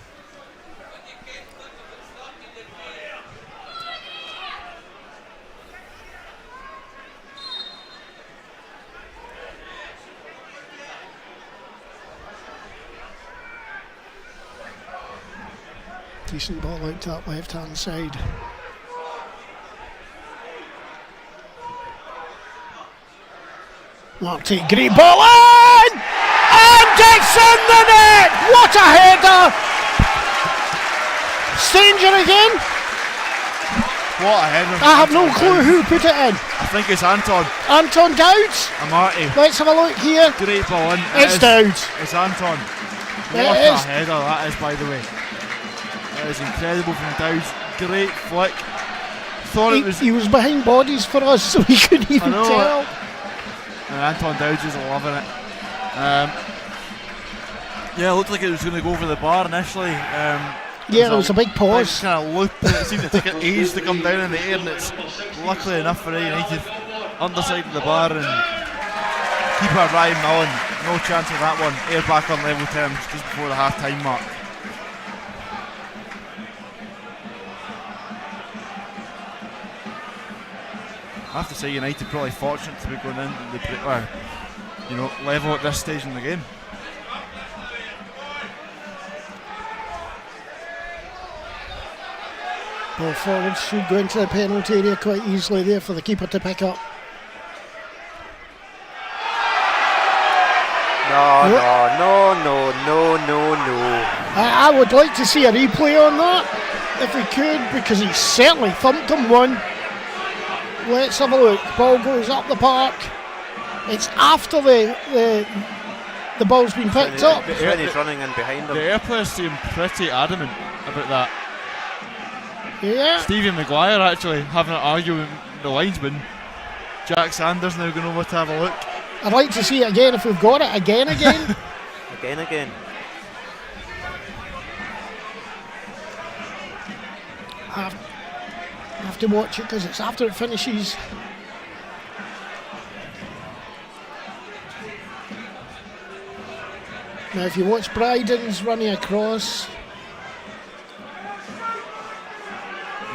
Decent ball out to that left hand side. Marty, great ball in! And it's in the net! What a header! Stanger again? What a header. I have no clue who put it in. I think it's Anton. Anton Dowds? And Marty. Let's have a look here. Great ball in. It's Dowds. It's Anton. It What is. a header that is, by the way. That is incredible from Dowds. Great flick. Thought it was. He was behind bodies for us, so we couldn't even tell. And Anton Dowds is loving it. Yeah, it looked like it was going to go for the bar initially. Yeah, there was a big pause. Kind of loop. It seemed to take an age to come down in the air, and it's luckily enough for United underside of the bar, and keeper Ryan Mullen, no chance of that one. Air back on level terms just before the half-time mark. I have to say United probably fortunate to be going into the level at this stage in the game. Ball forward should go into the penalty area quite easily there for the keeper to pick up. No. I would like to see a replay on that if we could, because he certainly thumped him one. Let's have a look. Ball goes up the park. It's after the ball's been picked up. When he's running in behind him. The air players seem pretty adamant about that. Yeah. Stevie Maguire actually having an argument with the linesman. Jack Sanders now going over to have a look. I'd like to see it again if we've got it again. Again. I have to watch it because it's after it finishes. Now if you watch Bryden's running across,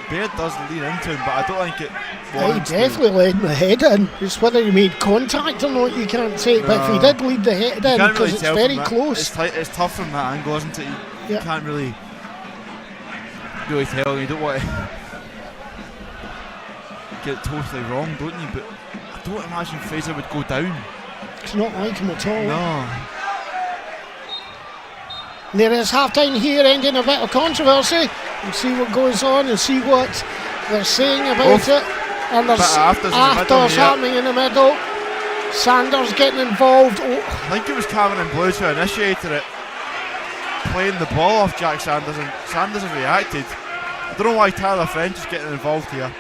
Baird does lean into him, but I don't think it he warrants definitely led the head in. It's whether he made contact or not you can't say, but if he did lead the head in, can't because really it's tell very from that. close. It's tough from that angle, isn't it? You can't really tell, and you don't want to get it totally wrong, don't you? But I don't imagine Fraser would go down. It's not like him at all. No. There is half time here, ending a bit of controversy. We'll see what goes on and see what they're saying about it. And there's afters happening in the middle. Sanders getting involved. I think it was Cameron Blues who initiated it, playing the ball off Jack Sanders, and Sanders has reacted. I don't know why Tyler French is getting involved here.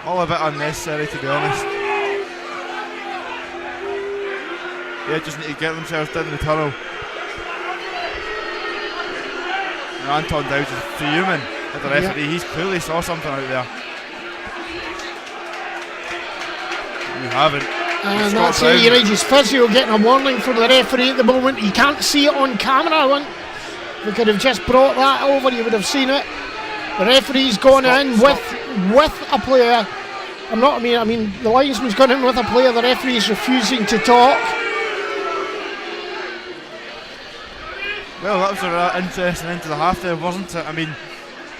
All a bit unnecessary, to be honest. Yeah, just need to get themselves down the tunnel. Anton Dowds is fuming at the referee. He's clearly saw something out there. You haven't. And that's it. United's physio getting a warning from the referee at the moment. You can't see it on camera. We could have just brought that over. You would have seen it. The referee's gone in with a player. I mean, the linesman's gone in with a player. The referee's refusing to talk. Well, that was an interesting end to the half there, wasn't it? I mean,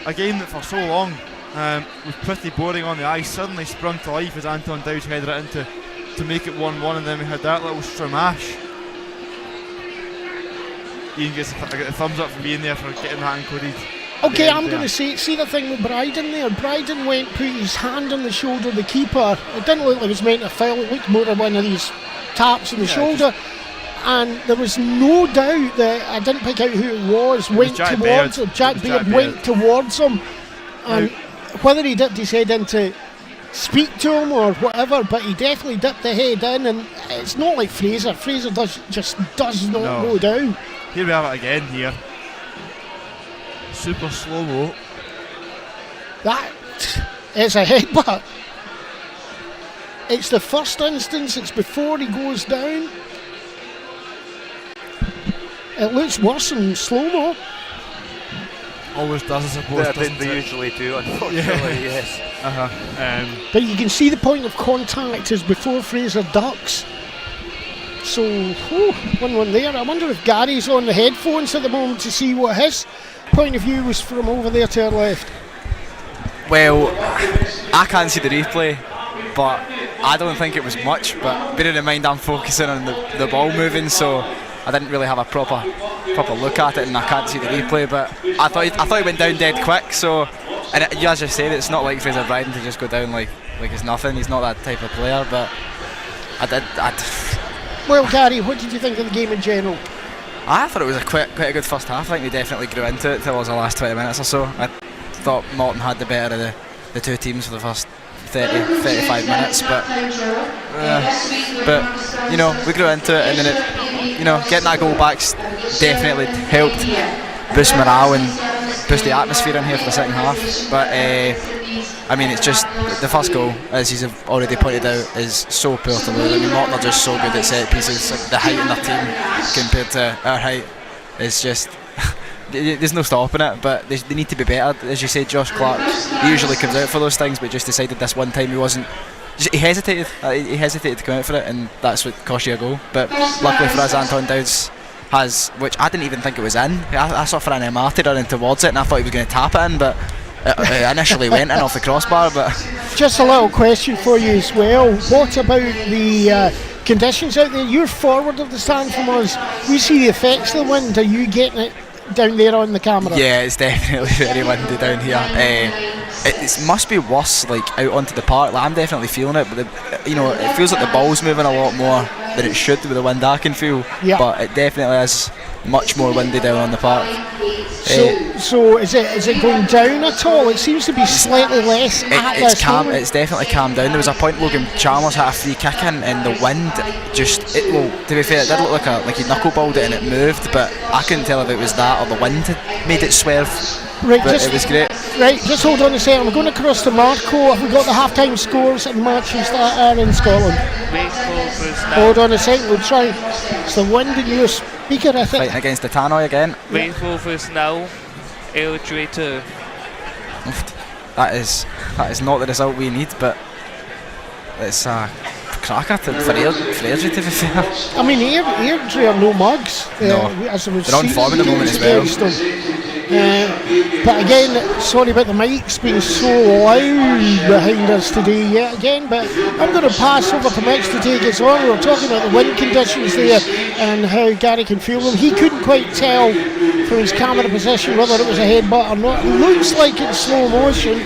a game that for so long was pretty boring on the ice suddenly sprung to life as Anton Dowds headed it into to make it 1-1, and then we had that little stramash. Ian gets a thumbs up from being there for getting that encoded. Okay, I'm going to see the thing with Bryden there. Bryden went, put his hand on the shoulder of the keeper. It didn't look like it was meant to foul. It looked more like one of these taps on the shoulder. And there was no doubt that, I didn't pick out who it was, went towards him. Jack Baird went towards him. And whether he dipped his head in to speak to him or whatever, but he definitely dipped the head in, and it's not like Fraser. Fraser just does not go down. Here we have it again here. Super slow-mo. That is a headbutt. It's the first instance, it's before he goes down. It looks worse in slow-mo. Always does, I suppose. They usually do, unfortunately, yes. But you can see the point of contact is before Fraser ducks. So, 1-1 there. I wonder if Gary's on the headphones at the moment to see what his point of view was from over there to our left? Well, I can't see the replay, but I don't think it was much. But bearing in mind I'm focusing on the ball moving, so I didn't really have a proper look at it, and I can't see the replay. But I thought he went down dead quick. So, and as you said, it's not like Fraser Bryden to just go down like it's nothing. He's not that type of player. But Well, Gary, what did you think of the game in general? I thought it was quite a good first half. I think they definitely grew into it till the last 20 minutes or so. I thought Morton had the better of the two teams for the first 35 minutes, but you know, we grew into it, and then it, you know, getting that goal back's definitely helped boost morale and boost the atmosphere in here for the second half. But I mean, it's just the first goal, as he's already pointed out, is so poor to lose. I mean, Morton are just so good at set pieces. Like, the height in their team compared to our height is just there's no stopping it. But they need to be better. As you said, Josh Clark, he usually comes out for those things, but just decided this one time he wasn't. He hesitated. He hesitated to come out for it, and that's what cost you a goal. But luckily for us, Anton Dowds has, which I didn't even think it was in. I saw Fran Marty running towards it, and I thought he was going to tap it in, but it initially went in off the crossbar. But just a little question for you as well. What about the conditions out there? You're forward of the stand from us. We see the effects of the wind. Are you getting it down there on the camera? Yeah, it's definitely very windy down here. It must be worse, like out onto the park. Like, I'm definitely feeling it, but it feels like the ball's moving a lot more than it should with the wind. I can feel, but it definitely is much more windy down on the park. So is it going down at all? It seems to be slightly less. It's definitely calmed down. There was a point Logan Chalmers had a free kick in, and the wind to be fair, it did look like he knuckleballed it and it moved, but I couldn't tell if it was that or the wind had made it swerve. Right, but it was great. Right, just hold on a second. We're going across to Marco. Have we got the half-time scores and matches that are in Scotland? Hold on a second. We'll try. It's the wind in your speaker, I think. Fighting against the Tannoy again. Wales Rovers now, Airdrie 2. That is not the result we need, but it's a cracker for Airdrie, to be fair. I mean, Airdrie are no mugs. No, they're on form at the moment as well. But again, sorry about the mics being so loud behind us today yet again, but I'm going to pass over to Mitch to take us on. We were talking about the wind conditions there and how Gary can feel them. He couldn't quite tell from his camera position whether it was a headbutt or not. It looks like in slow motion.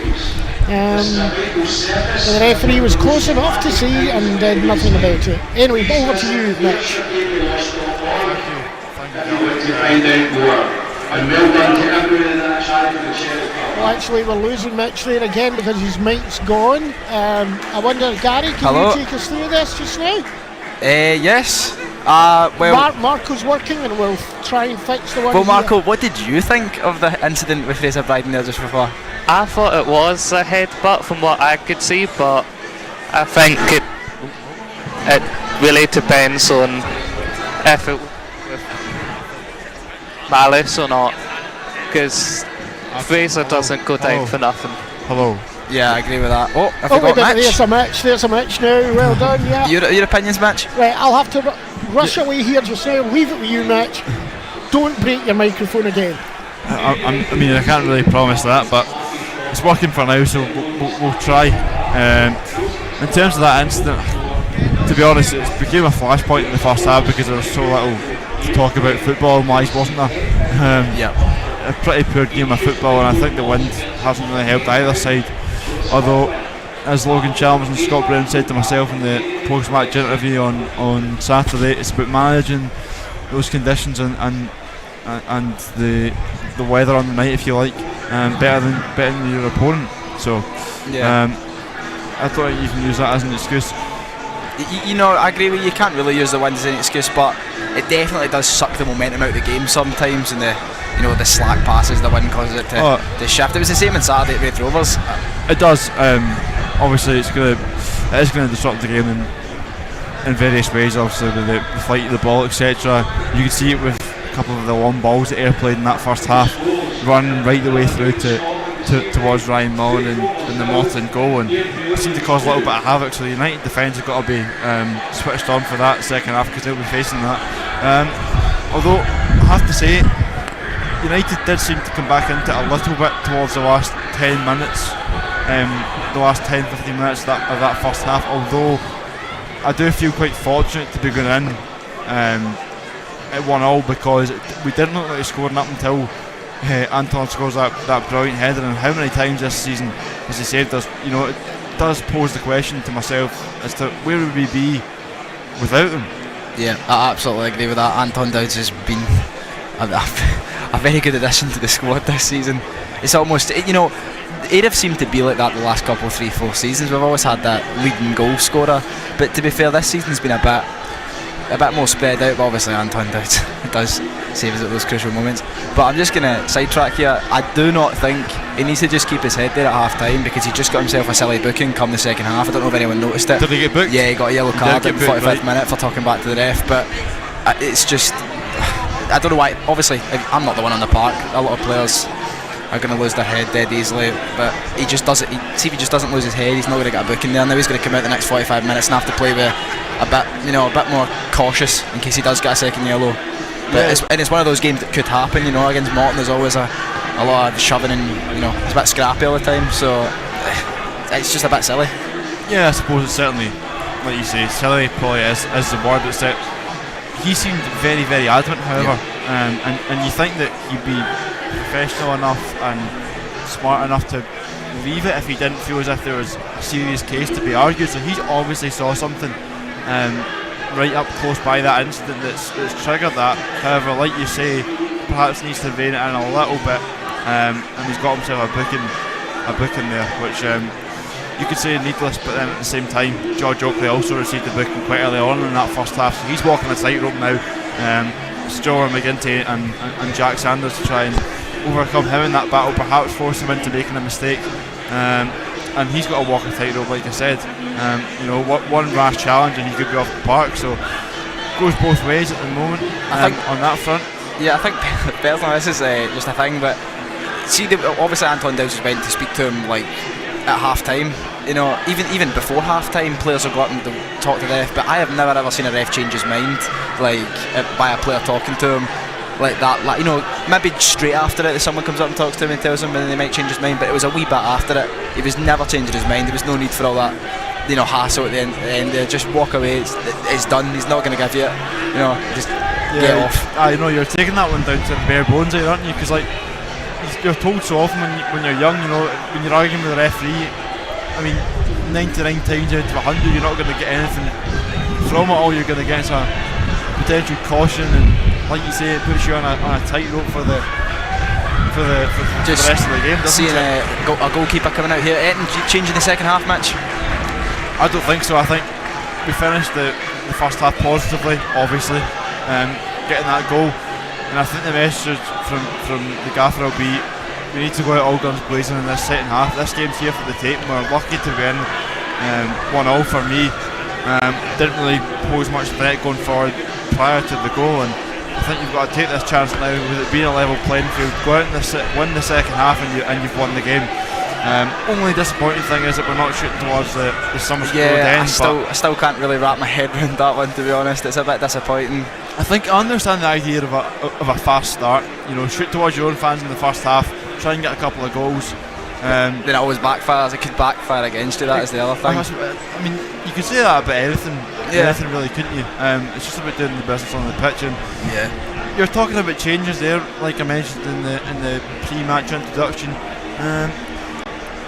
The referee was close enough to see and did nothing about it. Anyway, over to you, Mitch. Well, actually, we're losing Mitch there again because his mic's gone. I wonder, Gary, can you take us through this just now? Yes. Well, Marco's working, and we'll try and fix the one. Well, Marco, what did you think of the incident with Fraser Bryden there just before? I thought it was a headbutt from what I could see, but I think it really depends on if it malice or not, because Fraser doesn't go down for nothing. Hello. Yeah, I agree with that. There's a match now. Well done, yeah. Your opinions, Mitch? Right, I'll have to rush away here just now. Leave it with you, Mitch. Don't break your microphone again. I mean, I can't really promise that, but it's working for now, so we'll try. In terms of that incident, to be honest, it became a flashpoint in the first half because there was so little to talk about football-wise, wasn't there? A pretty poor game of football, and I think the wind hasn't really helped either side. Although, as Logan Chalmers and Scott Brown said to myself in the post-match interview on Saturday, it's about managing those conditions and the weather on the night, if you like, better than your opponent. So, I don't think you can use that as an excuse. I agree with you. You can't really use the wind as an excuse, but it definitely does suck the momentum out of the game sometimes, and the slack passes, the wind causes it to shift. It was the same on Saturday at Wales Rovers. It does. Obviously, it is going to disrupt the game in various ways. Obviously, with the flight of the ball, etc. You can see it with a couple of the long balls that Ayr played in that first half, running right the way through towards Ryan Mullen and the Morton goal, and it seemed to cause a little bit of havoc. So the United defence have got to be switched on for that second half because they'll be facing that. Although I have to say, United did seem to come back into it a little bit towards the last 10 minutes, the last 10-15 minutes of that first half, although I do feel quite fortunate to be going in at 1-0 because we didn't look like scoring up until Anton scores that brilliant header. And how many times this season has he saved us? It does pose the question to myself as to where would we be without him. Yeah, I absolutely agree with that. Anton Dowds has been a very good addition to the squad this season. It's almost, Arif seemed to be like that the last couple, 3-4 seasons. We've always had that leading goal scorer, but to be fair, this season's been a bit more spread out. But obviously Anton does save us at those crucial moments. But I'm just going to sidetrack here. I do not think he needs to just keep his head there at half time, because he just got himself a silly booking come the second half. I don't know if anyone noticed it. Did he get booked? Yeah, he got a yellow card at the 45th minute for talking back to the ref. But it's just, I don't know why. Obviously I'm not the one on the park. A lot of players are going to lose their head dead easily, but he just doesn't. See if he just doesn't lose his head, he's not going to get a booking there. Now he's going to come out the next 45 minutes and have to play with a bit more cautious in case he does get a second yellow. But it's one of those games that could happen. Against Morton there's always a lot of shoving and it's a bit scrappy all the time, so it's just a bit silly. Yeah, I suppose it's certainly, like you say, silly probably is the word. It's that he seemed very, very adamant, however, and you think that he'd be professional enough and smart enough to leave it if he didn't feel as if there was a serious case to be argued. So he's obviously saw something right up close by that incident that's triggered that. However, like you say, perhaps needs to rein it in a little bit, and he's got himself a booking there, which you could say needless, but then at the same time George Oakley also received a booking quite early on in that first half, so he's walking a tightrope now. Strower, McGinty and Jack Sanders to try and overcome him in that battle, perhaps force him into making a mistake, and he's got to walk a tightrope, like I said. One rash challenge and he could be off the park, so it goes both ways at the moment. I think on that front. Yeah, I think personally this is just a thing, but see, obviously Anton Dowds was meant to speak to him like at half time. Even before half time, players will go up and talk to the ref, but I have never ever seen a ref change his mind by a player talking to him like that. Maybe straight after it, someone comes up and talks to him and tells him, and they might change his mind. But it was a wee bit after it. He was never changing his mind. There was no need for all that, hassle at the end. Just walk away. It's done. He's not going to give you it. Just get off. You're taking that one down to bare bones, aren't you? Because you're told so often when you're young, when you're arguing with the referee, 99 times out of 100 you're not going to get anything from it. All you're going to get is a potential caution, and like you say, it puts you on a tightrope for the rest of the game, doesn't it? A goalkeeper coming out here, changing the second half match? I don't think so. I think we finished the first half positively, obviously, getting that goal, and I think the message from the gaffer will be, we need to go out all guns blazing in this second half. This game's here for the tape, and we're lucky to win 1-0 for me. Didn't really pose much threat going forward prior to the goal, and I think you've got to take this chance now with it being a level playing field. Go out and win the second half, and you've won the game. Only disappointing thing is that we're not shooting towards the summer school end. I still can't really wrap my head around that one, to be honest. It's a bit disappointing. I think I understand the idea of a fast start. Shoot towards your own fans in the first half, try and get a couple of goals. Then it always backfires. It could backfire against you. That is the other thing. You could say that about anything. Yeah. Anything really, couldn't you? It's just about doing the business on the pitch, and you're talking about changes there, like I mentioned in the pre-match introduction.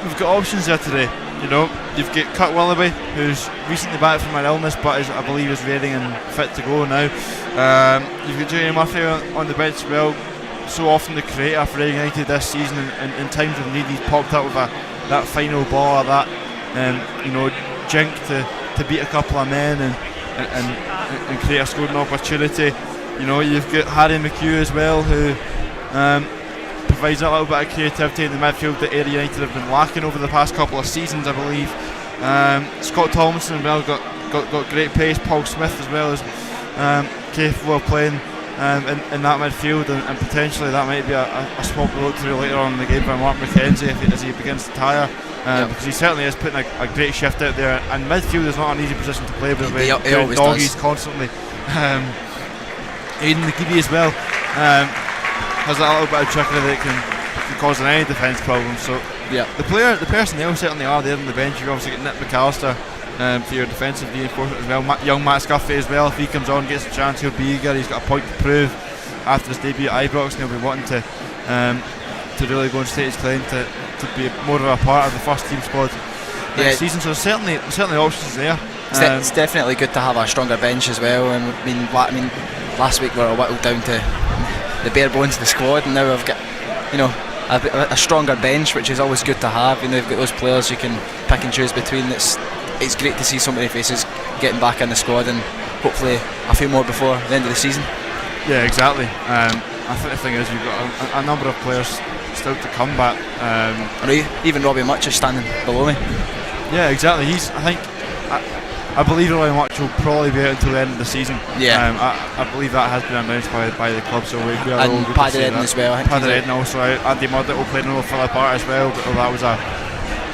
We've got options there today. You've got Kurt Willoughby, who's recently back from an illness, but I believe is ready and fit to go now. You've got Jamie Murphy on the bench as well. So often the creator for United this season, in times of need, he's popped up with that final ball, or that jink to beat a couple of men and create a scoring opportunity. You've got Harry McHugh as well, who provides a little bit of creativity in the midfield that Ayr United have been lacking over the past couple of seasons, I believe. Scott Tomlinson as well got great pace. Paul Smith as well is capable of playing in that midfield, and potentially that might be a swap we look through later on in the game by Mark McKenzie as he begins to tire, because he certainly is putting a great shift out there, and midfield is not an easy position to play with. He always doggies does. Constantly. Aidan McGeady as well. has a little bit of trickery that can cause any defence problems. So the personnel certainly are there on the bench. You've obviously got Nick McAllister for your defensive reinforcement as well. Young Matt Scuffy as well. If he comes on, gets a chance, he'll be eager. He's got a point to prove after his debut at Ibrox, and he'll be wanting to really go and state his claim to be more of a part of the first team squad next season. So certainly options there. It's definitely good to have a stronger bench as well. And I mean, last week we were whittled down to the bare bones of the squad, and now we've got a stronger bench, which is always good to have. They've got those players you can pick and choose between. It's great to see so many faces getting back in the squad, and hopefully a few more before the end of the season. Yeah, exactly. I think the thing is, we've got a number of players still to come back. Even Robbie Much is standing below me. Yeah, exactly. I believe Roy Much will probably be out until the end of the season. Yeah. I believe that has been announced by the club, so we are all good Paddy to see Redden that. as well. Paddy Redden also out. Andy Murdoch will play an role for the part as well. But that was I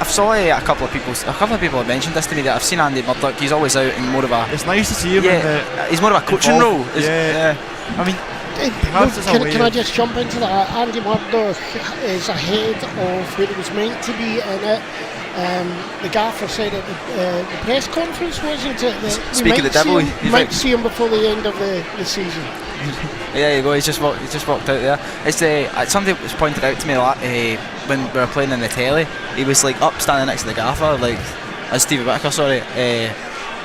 saw a couple of people have mentioned this to me, that I've seen Andy Murdoch. He's always out in more of a. It's nice to see him. He's more of a coaching role. I mean. Can I just jump into that? Andy Murdoch is ahead of where he was meant to be in it. The gaffer said at the press conference, wasn't it? Speak of the devil, you might see him before the end of the season. There you go. He's just walked out there. It's something was pointed out to me when we were playing in the telly. He was like up standing next to the gaffer, like as Stevie Whittaker, sorry.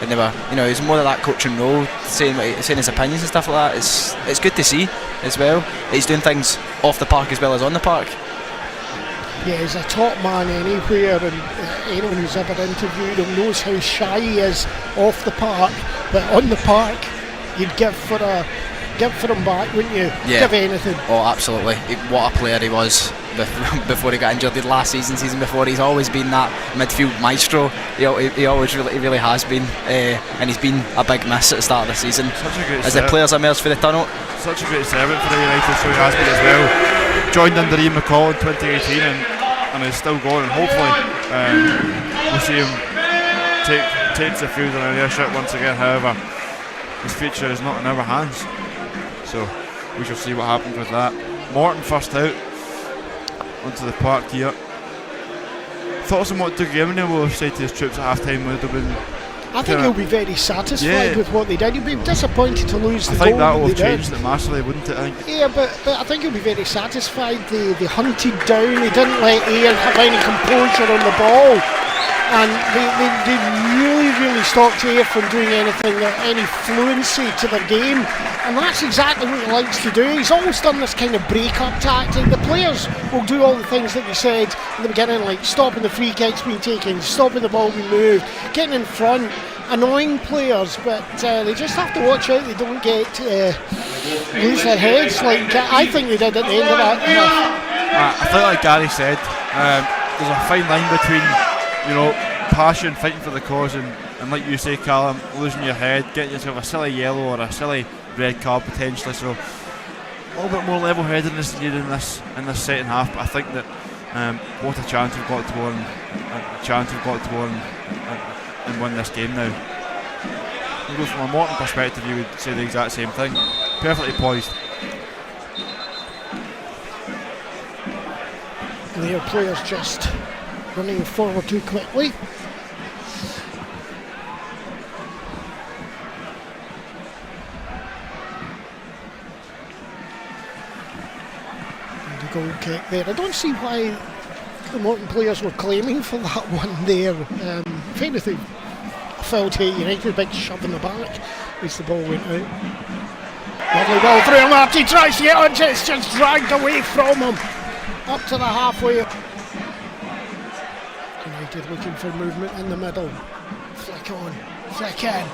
And they were, he was more of that coaching role, saying his opinions and stuff like that. It's good to see as well. He's doing things off the park as well as on the park. Yeah, he's a top man anywhere, and anyone who's ever interviewed him knows how shy he is off the park, but on the park you'd give for him back, wouldn't you? Yeah. Give anything. Oh, absolutely. What a player he was before he got injured. The last season before, he's always been that midfield maestro. He always really has been, and he's been a big miss at the start of the season as the players emerge for the tunnel. Such a great servant for the United, so he has been as well. Joined under Ian McCall in 2018 and is still going, and hopefully we'll see him take the field on an airship once again. However, his future is not in our hands, so we shall see what happens with that. Morton first out onto the park here. Thoughts on what Doug Eminem will have said to his troops at half time? Would have been, I think he'll be very satisfied with what they did. He'll be disappointed to lose the goal. I think that will have changed it massively, wouldn't it? Yeah, but I think he'll be very satisfied. They hunted down, they didn't let Ayr have any composure on the ball, and they really stopped Ayr from doing anything, any fluency to their game, and that's exactly what he likes to do. He's always done this kind of break-up tactic. The players will do all the things that they said in the beginning, like stopping the free kicks being taken, stopping the ball being moved, getting in front, annoying players, but they just have to watch out they don't get lose their heads like I think they did at the end of that. I think, like Gary said, there's a fine line between passion, fighting for the cause, and like you say, Callum, losing your head, getting yourself a silly yellow or a silly red card potentially. So a little bit more level-headedness needed in this second half. But I think that what a chance we've got to go and win this game now. From a Morton perspective, you would say the exact same thing. Perfectly poised. Their players just running forward too quickly. And the goal kick there. I don't see why the Morton players were claiming for that one there. If anything, I felt United a big shove in the back as the ball went out. Lovely ball through, Marty tries to get on, it's just dragged away from him. Up to the halfway. United looking for movement in the middle. Flick on, flick in.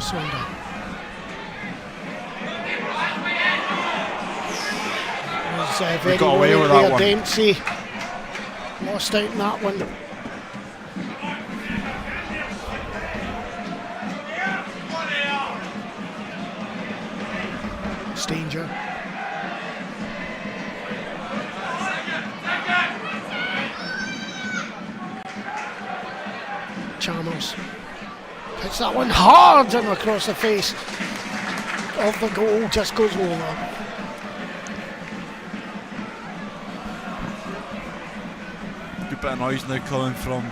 Swindon. Very got away with that one. Dempsey lost out in that one. Stanger. Chalmers hits that one hard and across the face of the goal just goes over. Good bit of noise now coming from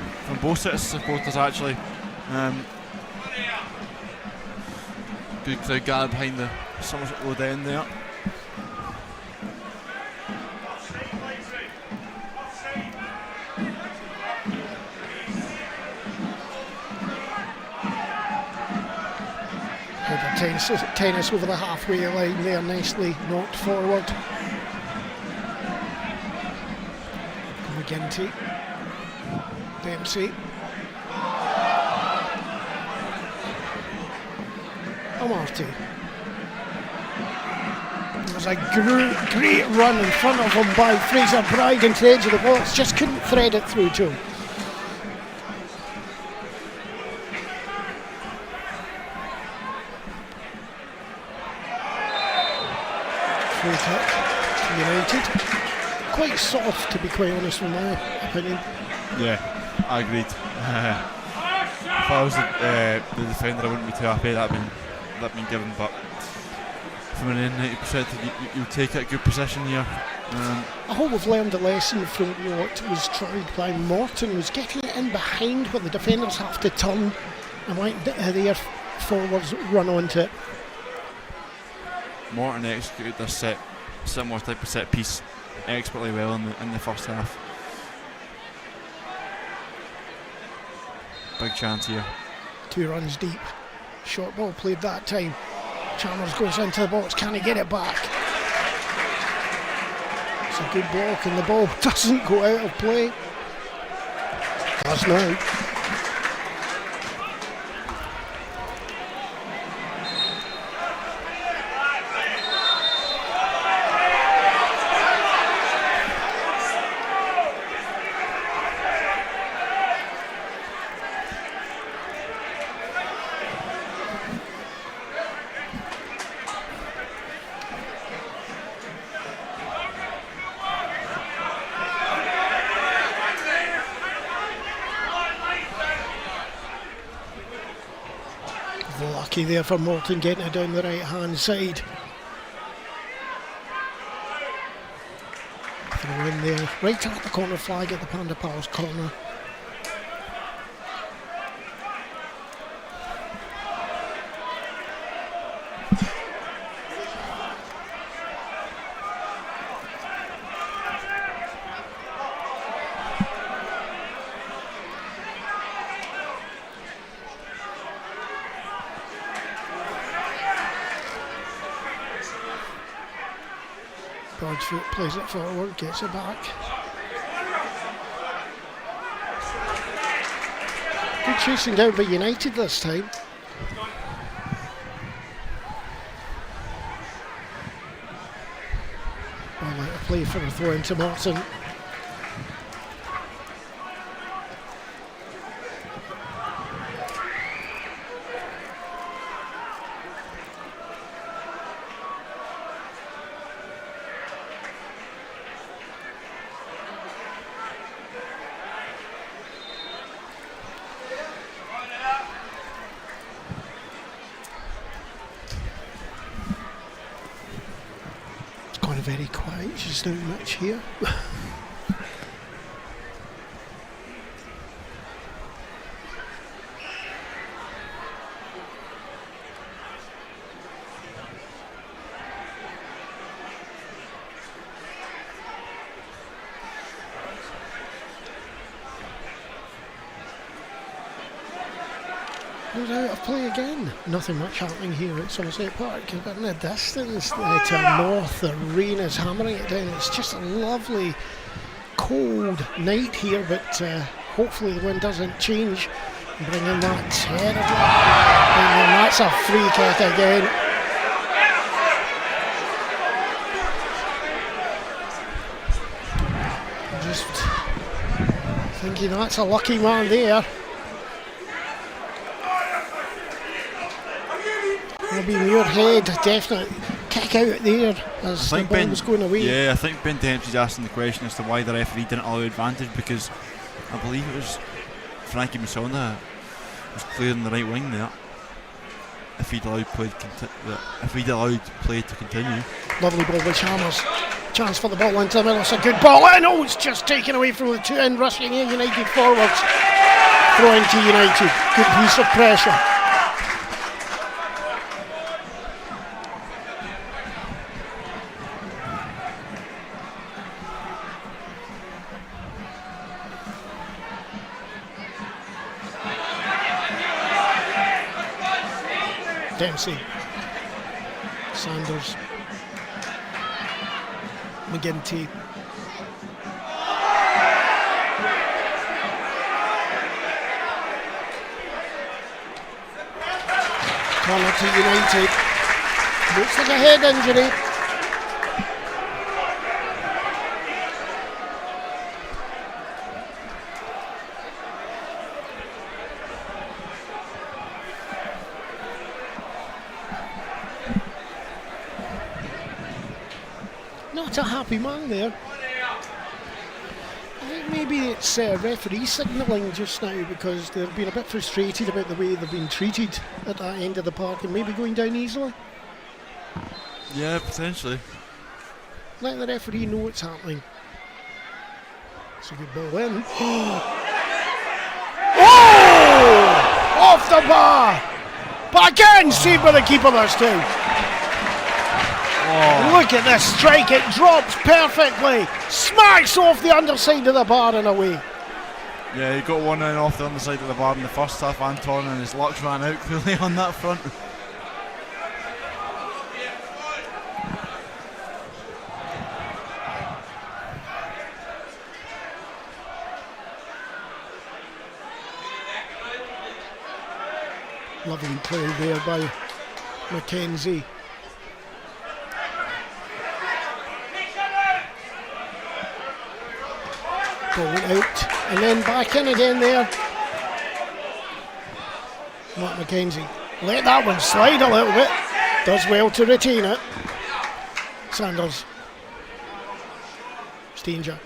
both sets of supporters actually. Good crowd gathered behind the Somerset Road end there. Tennis over the halfway line there, nicely knocked forward. McGinty, Dempsey, Amarty. There's a great run in front of him by Fraser Bride into the edge of the box, just couldn't thread it through to him. Free kick to United. Quite soft, to be quite honest, in my opinion. Yeah, I agreed. If I was the defender, I wouldn't be too happy that been given, but from an 90%, you'll take it. Good possession here. I hope we've learned a lesson from what was tried by Morton, was getting it in behind where the defenders have to turn and let their forwards run onto it. Morton executed this similar type of set piece expertly well in the first half. Big chance here. 2 runs deep. Short ball played that time. Chalmers goes into the box, can he get it back? It's a good block and the ball doesn't go out of play. Does now. Lucky there for Morton, getting it down the right hand side. Throw in there, right at the corner flag at the Panda Palace corner. Broadfoot plays it forward, gets it back. Good chasing down by United this time. Well, like a play for a throw into Morton. Very quiet, just not much here. Out of play again. Nothing much happening here at Somerset Park, but in the distance to north, the rain is hammering it down. It's just a lovely cold night here, but hopefully the wind doesn't change. Bring in that terrible, and that's a free kick again. Just thinking that's a lucky man there. Be Muirhead, definite kick out there as the ball was going away. Yeah, I think Ben Dempsey's asking the question as to why the referee didn't allow advantage, because I believe it was Frankie Masonda was clearing the right wing there. if he'd allowed play to continue. Lovely ball by Chalmers. Chance for the ball into the middle. It's a good ball in. Oh, it's just taken away from the two end rushing United forwards. Throwing to United. Good piece of pressure. Dempsey, Sanders, McGinty, corner to United. Looks like a head injury. Not a happy man there. I think maybe it's referee signalling just now because they've been a bit frustrated about the way they've been treated at that end of the park and maybe going down easily. Yeah, potentially. Let the referee know what's happening. It's a good ball in. Oh! Off the bar! But again, saved by the keeper this time. Oh. Look at this strike, it drops perfectly, smacks off the underside of the bar and away. Yeah, he got one in off the underside of the bar in the first half, Anton, and his luck ran out clearly on that front. Lovely play there by Mackenzie. Went out and then back in again there. Mark Mackenzie let that one slide a little bit, does well to retain it. Sanders, Stanger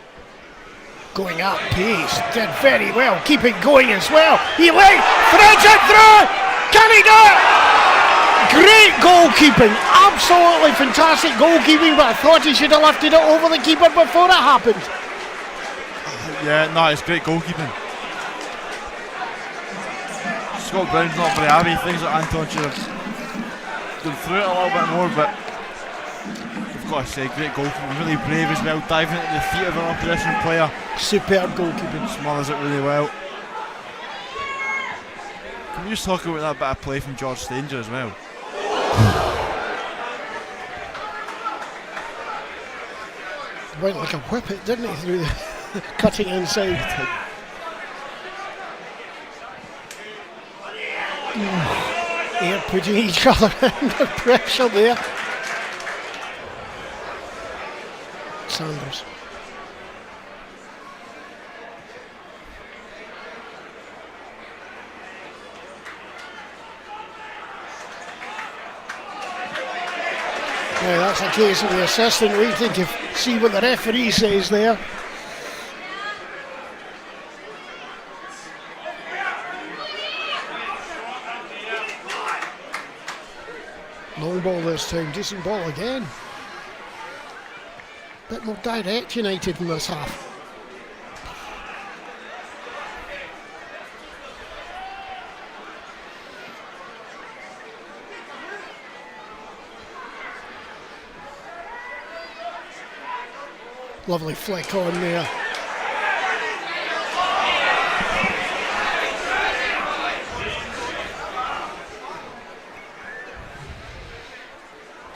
going up pace, did very well, keep it going as well. He threads it through. Can he do it? Great goalkeeping, absolutely fantastic goalkeeping, but I thought he should have lifted it over the keeper before it happened. Yeah, no, it's great goalkeeping. Scott Brown's not very happy. Things that Anton should have gone through it a little bit more, but we've got to say, great goalkeeping. Really brave as well, diving into the feet of an opposition player. Superb goalkeeping. Smothers it really well. Can we just talk about that bit of play from George Stanger as well? Went like a whippet, didn't he, through the cutting inside. They're putting each other under pressure there. Sanders. Now that's a case of the assistant waiting to see what the referee says there. Long ball this time, decent ball again. Bit more direct United in this half. Lovely flick on there.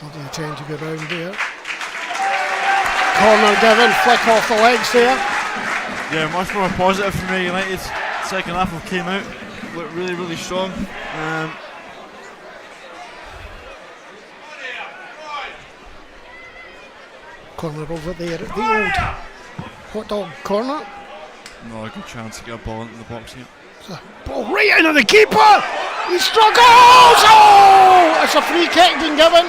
Lovely attempt to go round there. Corner given, flick off the legs there. Yeah, much more positive for me. United second half of came out, looked really, really strong. Corner over there at the old hot dog corner. No, a good chance to get a ball into the box here. Ball right into the keeper. He struggles. Oh! It's a free kick being given.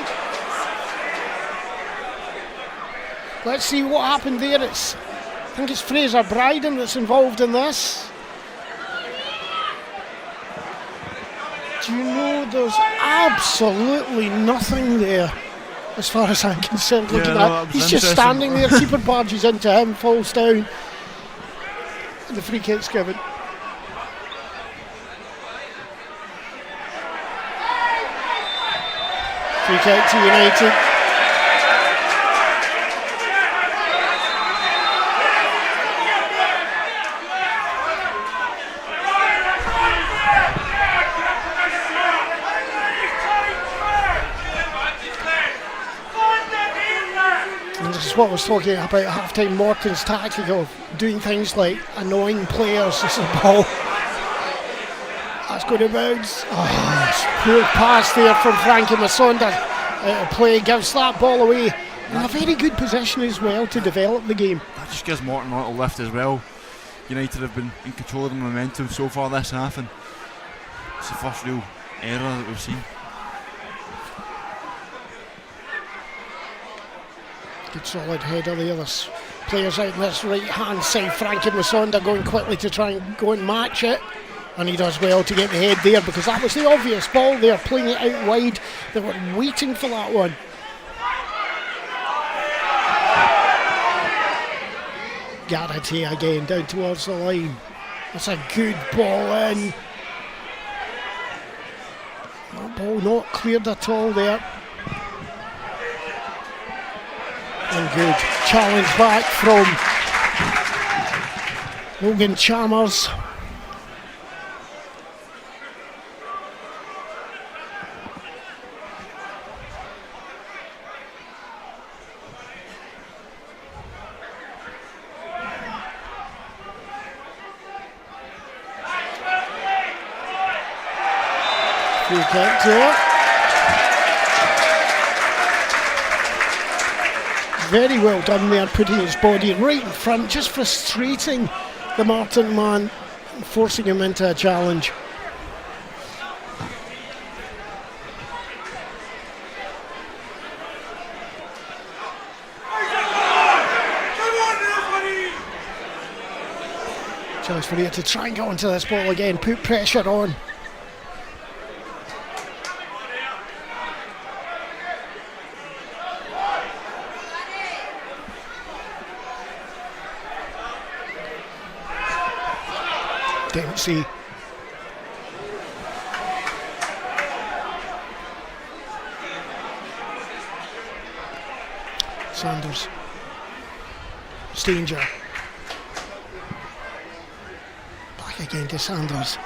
Let's see what happened there. I think it's Fraser Bryden that's involved in this. Do you know there's absolutely nothing there, as far as I'm concerned. Looking at, he's just standing there. Keeper barges into him, falls down, and the free kick's given. Free kick to United. And this is what I was talking about at half-time. Morton's tactic of doing things like annoying players. This is a ball. That's going to bounce. Oh, poor pass there from Frankie Masonda. Play gives that ball away. In a very good position as well to develop the game. That just gives Morton a little lift as well. United have been in control of the momentum so far this half, and it's the first real error that we've seen. Good solid header there. There's players out in this right hand side. Frankie Masonda going quickly to try and go and match it. And he does well to get the head there, because that was the obvious ball there, playing it out wide. They were waiting for that one. Garrity again down towards the line. That's a good ball in. That ball not cleared at all there. And good challenge back from Logan Chalmers. Free kick to it. Very well done there, putting his body right in front, just frustrating the Morton man, forcing him into a challenge. Chance for you to try and get onto this ball again, put pressure on. Dempsey. Sanders. Stanger. Back again to Sanders.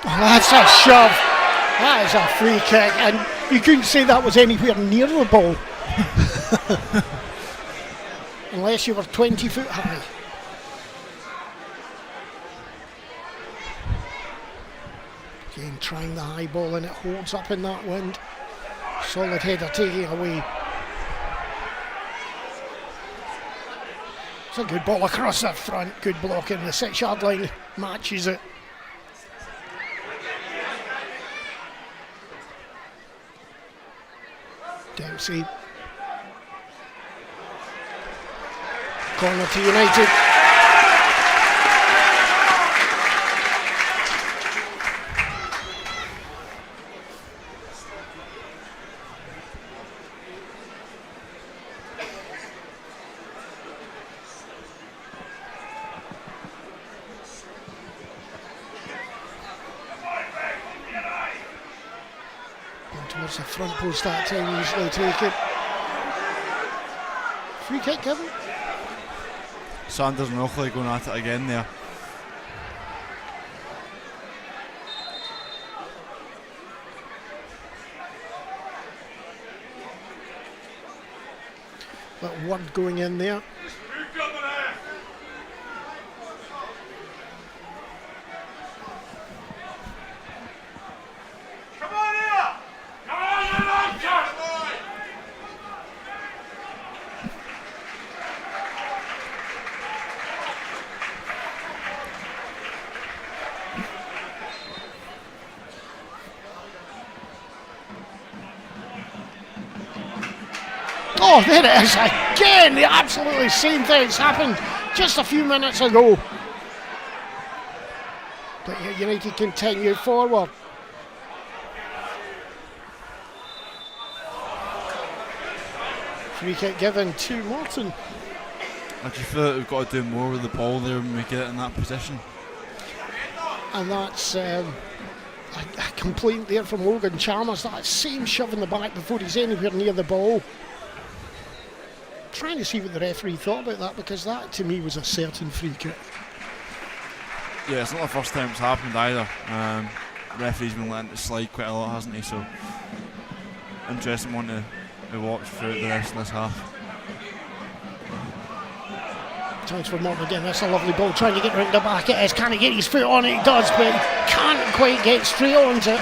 That's a shove. That is a free kick, and you couldn't say that was anywhere near the ball. Unless you were 20 foot high. Again, trying the high ball, and it holds up in that wind. Solid header taking away. It's a good ball across the front. Good block in the 6-yard line. Matches it. Dempsey. Corner to United. Towards the front post that time, easily taken. Free kick given. Sanders and Ockley going at it again there. That word going in there. Oh, there it is again. The absolutely same thing's happened just a few minutes ago. But United continue forward. Free kick given to Morton. I just feel like we've got to do more with the ball there when we get it in that position. And that's a complaint there from Logan Chalmers. That same shove in the back before he's anywhere near the ball. Trying to see what the referee thought about that, because that to me was a certain free kick. Yeah, it's not the first time it's happened either. The referee's been letting it slide quite a lot, hasn't he? So interesting one to watch throughout the rest of this half. Chance for Morton again. That's a lovely ball, trying to get round the back. It is. Can he get his foot on it? He does, but he can't quite get straight onto it.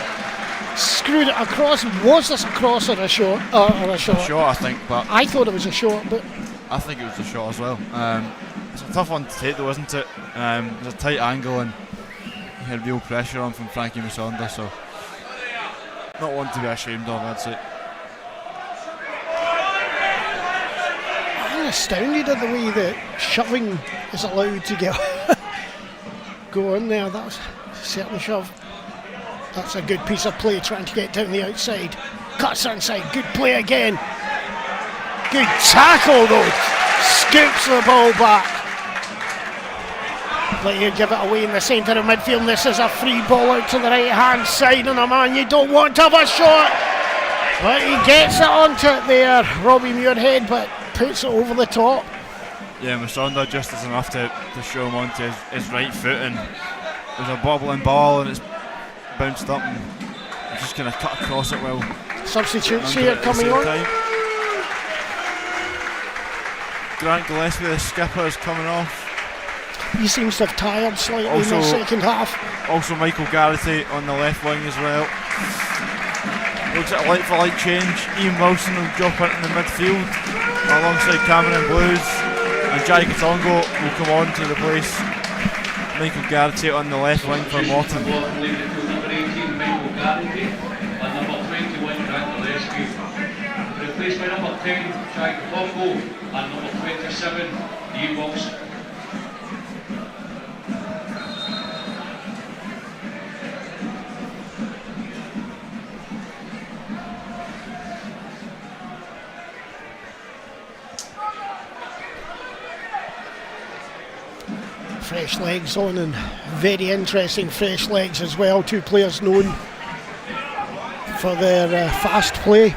Screwed it across. Was this a cross or a shot? Or a shot? A shot, I think, but I thought it was a shot, but I think it was a shot as well. It's a tough one to take though, isn't it? It was a tight angle and he had real pressure on from Frankie Musonda, so not one to be ashamed of, I'd say. I'm astounded at the way that shoving is allowed to go in there. That was a certain shove. That's a good piece of play, trying to get down the outside. Cuts inside, good play again. Good tackle though. Scoops the ball back. But you give it away in the centre of midfield. This is a free ball out to the right hand side, and a man you don't want to have a shot. But he gets it onto it there, Robbie Muirhead, but puts it over the top. Yeah, Musonda just is enough to show him onto his right foot, and there's a bobbling ball and it's bounced up and just kind of cut across it well. Substitutes here coming on. Grant Gillespie, the skipper, is coming off. He seems to have tired slightly Also, in the second half. Also Michael Garrity on the left wing as well. Looks like a light for light change. Ian Wilson will drop into the midfield alongside Cameron Blues, and Jai Katongo will come on to replace Michael Garrity on the left wing for Morton. Replaced by number 10, Jai Katongo, and number 27, Ian Wilson. Fresh legs on, and very interesting fresh legs as well. Two players known for their fast play.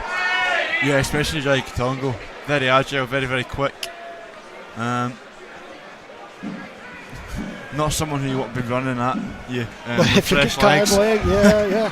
Yeah, especially Jai Katongo. Very agile, very, very quick. Not someone who you want to be running at you. With fresh legs. Leg, yeah.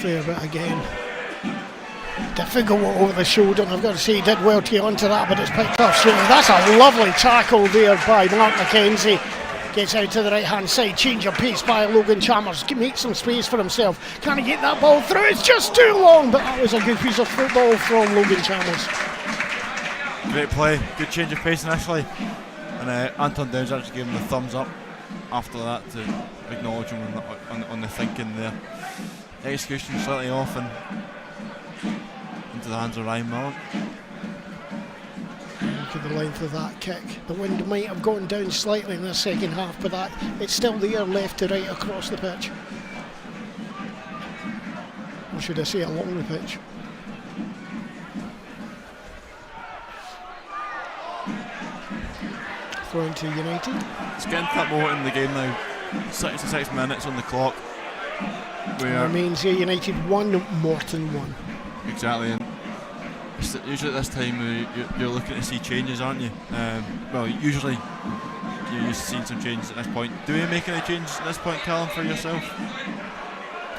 There, but again, difficult over the shoulder, and I've got to say he did well to get onto that, but it's picked up straight. That's a lovely tackle there by Mark McKenzie. Gets out to the right hand side, change of pace by Logan Chalmers, makes some space for himself. Can he get that ball through? It's just too long, but that was a good piece of football from Logan Chalmers. Great play, good change of pace initially, and Anton Downs actually gave him the thumbs up after that to acknowledge him on the thinking there. Execution slightly off and into the hands of Ryan Mullen. Look at the length of that kick. The wind might have gone down slightly in the second half, but that it's still there left to right across the pitch. Or should I say along the pitch? Thrown to United. It's getting to that moment in the game now. 66 minutes on the clock. Remains here, United 1, Morton 1. Exactly, and usually at this time you're looking to see changes, aren't you? Well, usually you're used to seeing some changes at this point. Do we make any changes at this point, Callum, for yourself?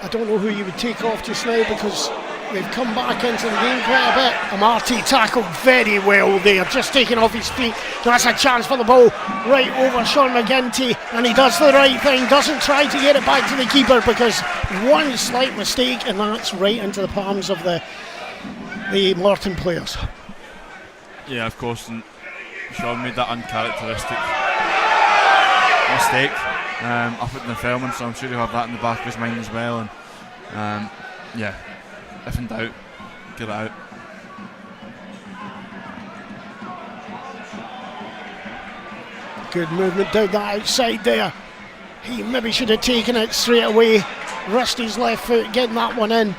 I don't know who you would take off just now, because they've come back into the game quite a bit. Amarte tackled very well there, just taking off his feet. That's a chance for the ball right over Sean McGinty, and he does the right thing, doesn't try to get it back to the keeper because one slight mistake and that's right into the palms of the Morton players. Yeah, of course, and Sean made that uncharacteristic mistake up at the Fairmont, so I'm sure he'll have that in the back of his mind as well. And yeah, if in doubt, get it out. Good movement down that outside there. He maybe should have taken it straight away. Rusty's left foot getting that one in.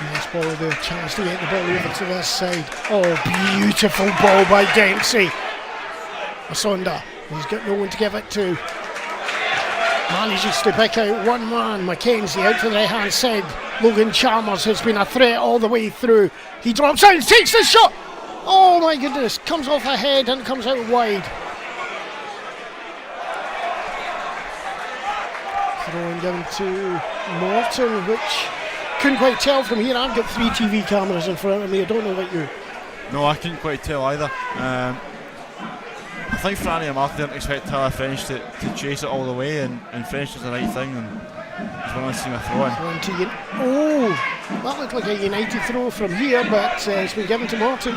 Nice ball there, chance to get the ball over to this side. Oh, beautiful ball by Dempsey. Asonda, he's got no one to give it to. Manages to pick out one man. Mackenzie out to the right hand side. Logan Chalmers has been a threat all the way through. He drops out, takes the shot. Oh my goodness, comes off ahead and comes out wide. Throwing down to Morton, which couldn't quite tell from here. I've got 3 TV cameras in front of me. I don't know about you. No, I couldn't quite tell either. I think Franny Amarte didn't expect Tyler French to chase it all the way, and French does the right thing, and he's willing to see a throw in. Oh, that looked like a United throw from here, but it's been given to Morton.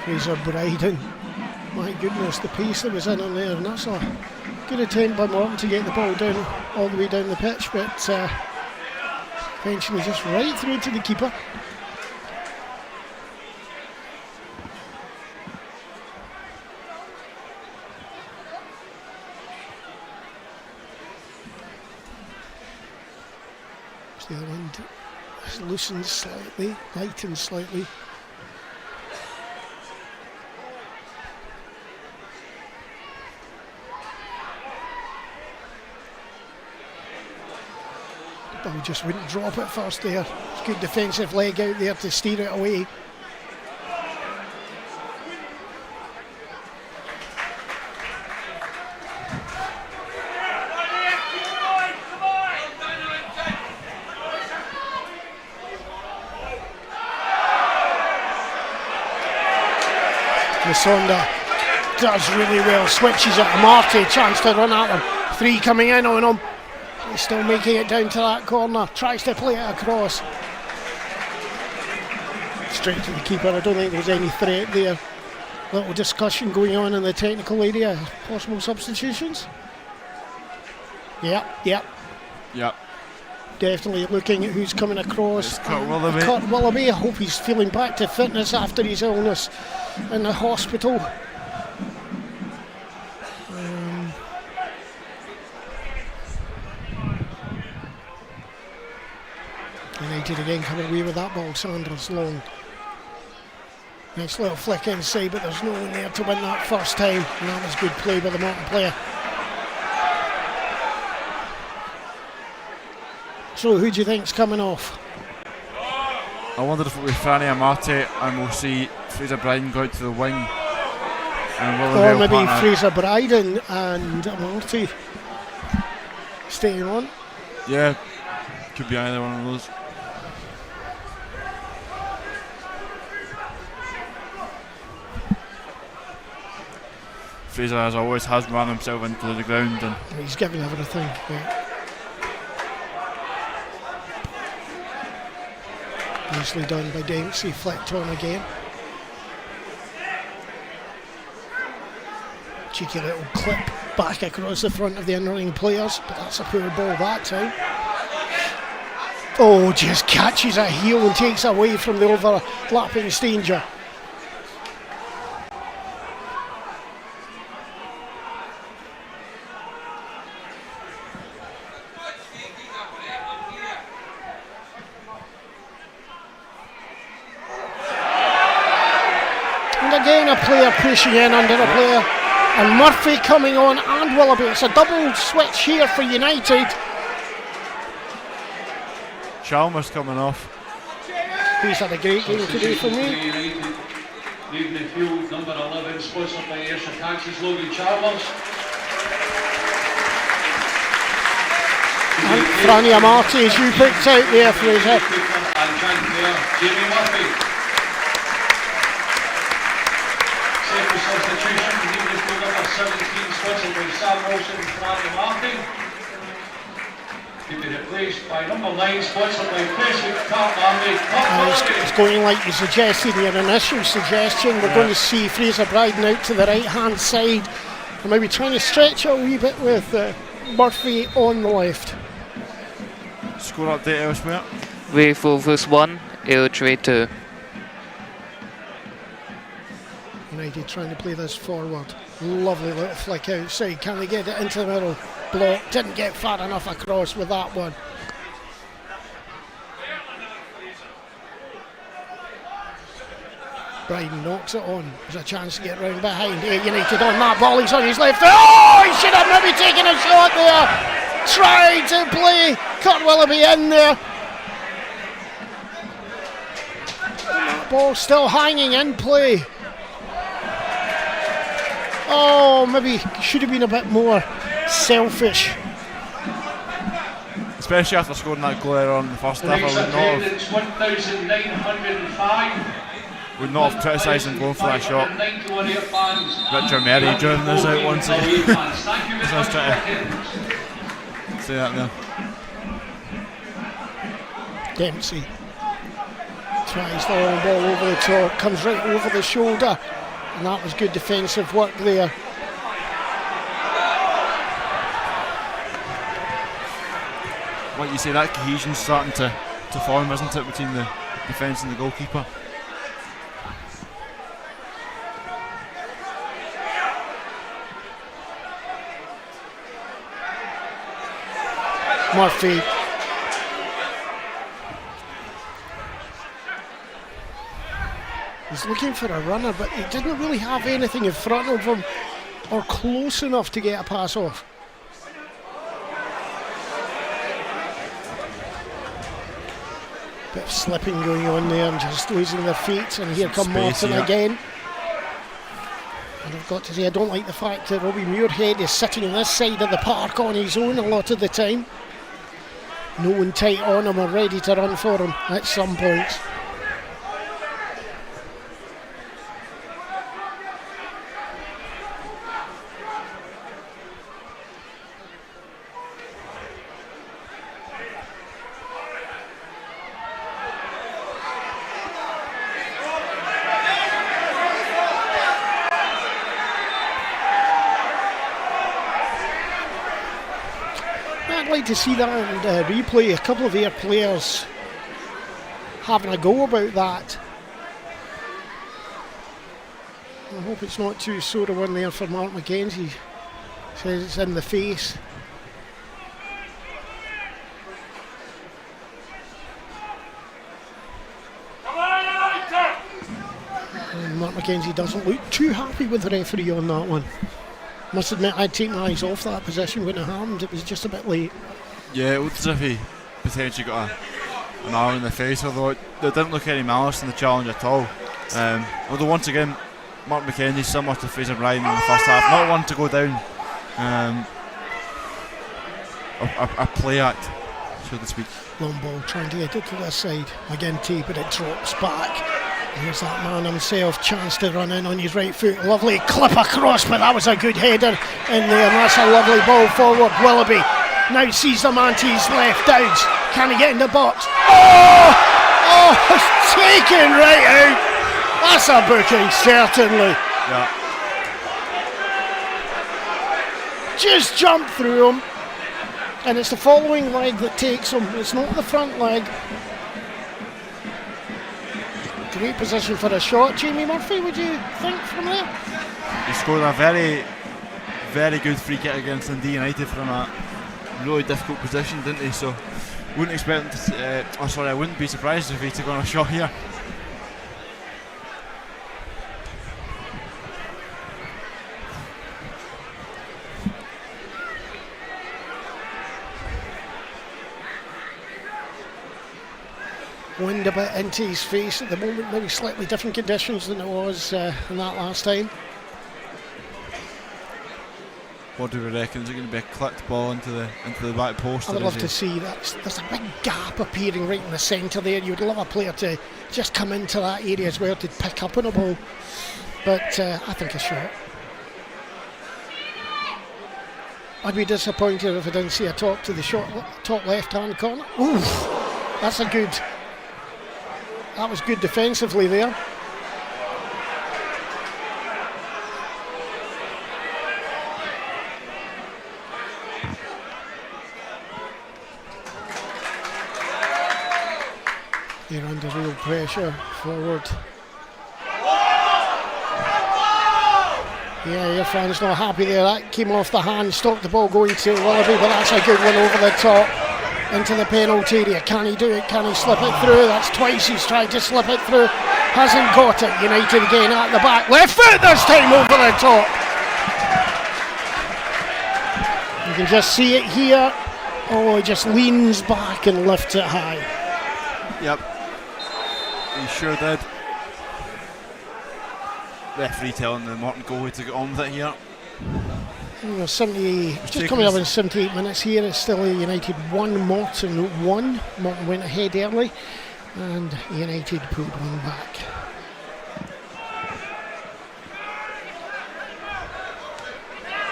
Fraser Bryden. My goodness, the pace that was in on there, and that's a good attempt by Morton to get the ball down all the way down the pitch, but eventually just right through to the keeper. The other one has loosened slightly, lightened slightly. Ball just wouldn't drop it first there. Good defensive leg out there to steer it away. Masonda does really well, switches at Amarte, chance to run at him. 3 coming in on him. He's still making it down to that corner, tries to play it across. Straight to the keeper. I don't think there's any threat there. Little discussion going on in the technical area. Possible substitutions? Yep. Definitely looking at who's coming across. Kurt Willoughby. Kurt Willoughby, I hope he's feeling back to fitness after his illness in the hospital. United again coming away with that ball. Sanders long. Nice little flick inside, but there's no one there to win that first time. And that was good play by the Morton player. So who do you think's coming off? I wonder if it'll be Franny Amarte and we'll see Fraser Bryden go out to the wing. Or maybe Fraser Bryden and Amarte staying on. Yeah, could be either one of those. Fraser, as always, has run himself into the ground, and he's giving everything. Yeah. Nicely done by Dempsey, flicked on again. Cheeky little clip back across the front of the in-running players, but that's a poor ball that time. Oh, just catches a heel and takes away from the overlapping Stanger. Again a player pushing in under a player, and Murphy coming on and Willoughby. It's a double switch here for United. Chalmers coming off. He's had a great game today for me. Leading the field, number 11, sponsored by Ayrshire Taxis, Logan Chalmers. And Franny Amati, as you picked out there, Fraser. And Jean-Pierre, Jamie Murphy. Second substitution, leading the field, number 17, sponsored by Sam Wilson and Franny Martin. To be replaced by number 9, sponsored by Presswood, Carl Army. It's going like you suggested in your initial suggestion. We're going to see Fraser Bryden out to the right hand side and maybe trying to stretch it a wee bit with Murphy on the left. Score update elsewhere. Wave Rovers 1, Airdrie 2. United trying to play this forward. Lovely little flick outside. Can they get it into the middle? Block. Didn't get far enough across with that one. Bryden knocks it on. There's a chance to get round behind. United on that ball. He's on his left. Oh, he should have maybe taken a shot there. Tried to play Kurt Willoughby in there. Ball still hanging in play. Oh, maybe should have been a bit more selfish. Especially after scoring that goal earlier on in the first half, I would not have criticised him going for that shot. Richard Merry joining us out once again. So I was trying to say that there. Dempsey tries the long ball over the top, comes right over the shoulder, and that was good defensive work there. Like you say, that cohesion's starting to form, isn't it, between the defence and the goalkeeper? Murphy. He's looking for a runner, but he didn't really have anything in front of him or close enough to get a pass off. Bit of slipping going on there and just losing their feet, and here come Morton again. And I've got to say, I don't like the fact that Robbie Muirhead is sitting on this side of the park on his own a lot of the time. No one tight on him or ready to run for him at some points. To see that and replay, a couple of their players having a go about that. I hope it's not too sore a one there for Mark McKenzie. Says it's in the face. And Mark McKenzie doesn't look too happy with the referee on that one. Must admit, I'd take my eyes off that position when it happened. It was just a bit late. Yeah, it looked as if he potentially got an arm in the face, although there didn't look any malice in the challenge at all. Although once again, Mark McKenzie, similar to Fraser Bryden in the first half, not one to go down a play act, so to speak. Long ball trying to get it to this side. McGinty, but it drops back. Here's that man himself, chance to run in on his right foot. Lovely clip across, but that was a good header in there, and that's a lovely ball forward. Willoughby now sees the man to his left. Dowds, can he get in the box? Oh, it's taken right out. That's a booking, certainly. Yeah. Just jumped through him, and it's the following leg that takes him. It's not the front leg. Great position for a shot. Jamie Murphy, would you think, from there? He scored a very, very good free kick against Dundee United from a really difficult position, didn't he? So wouldn't expect him to. I wouldn't be surprised if he took on a shot here. Wind a bit into his face at the moment, maybe slightly different conditions than it was in that last time. What do we reckon? Is it going to be a clipped ball into the back post? I would love to see that. There's a big gap appearing right in the centre there. You would love a player to just come into that area as well to pick up on a ball. But I think a shot. I'd be disappointed if I didn't see a top to the top left-hand corner. Ooh, that's a good. That was good defensively there. They're under real pressure forward. Yeah, your fans not happy there. That came off the hand, stopped the ball going to Willoughby, but that's a good one over the top into the penalty area. Can he do it? Can he slip it through? That's twice he's tried to slip it through. Hasn't got it. United again at the back. Left foot this time over the top. You can just see it here. Oh, he just leans back and lifts it high. Yep. He sure did. Referee telling the Morton goalie to get on with it here. Just coming up in 78 minutes here. It's still United 1, Morton 1. Morton went ahead early and United pulled one back.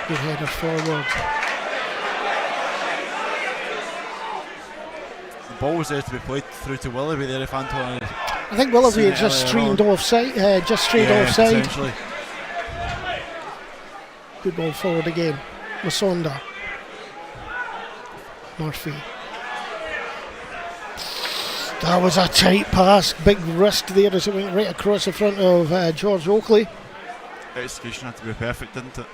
Good header forward. The ball was there to be played through to Willoughby there if Anton. I think Willoughby had just streamed offside, offside. Essentially. Good ball forward again. Masonda. Murphy. That was a tight pass. Big wrist there as it went right across the front of George Oakley. Execution had to be perfect, didn't it?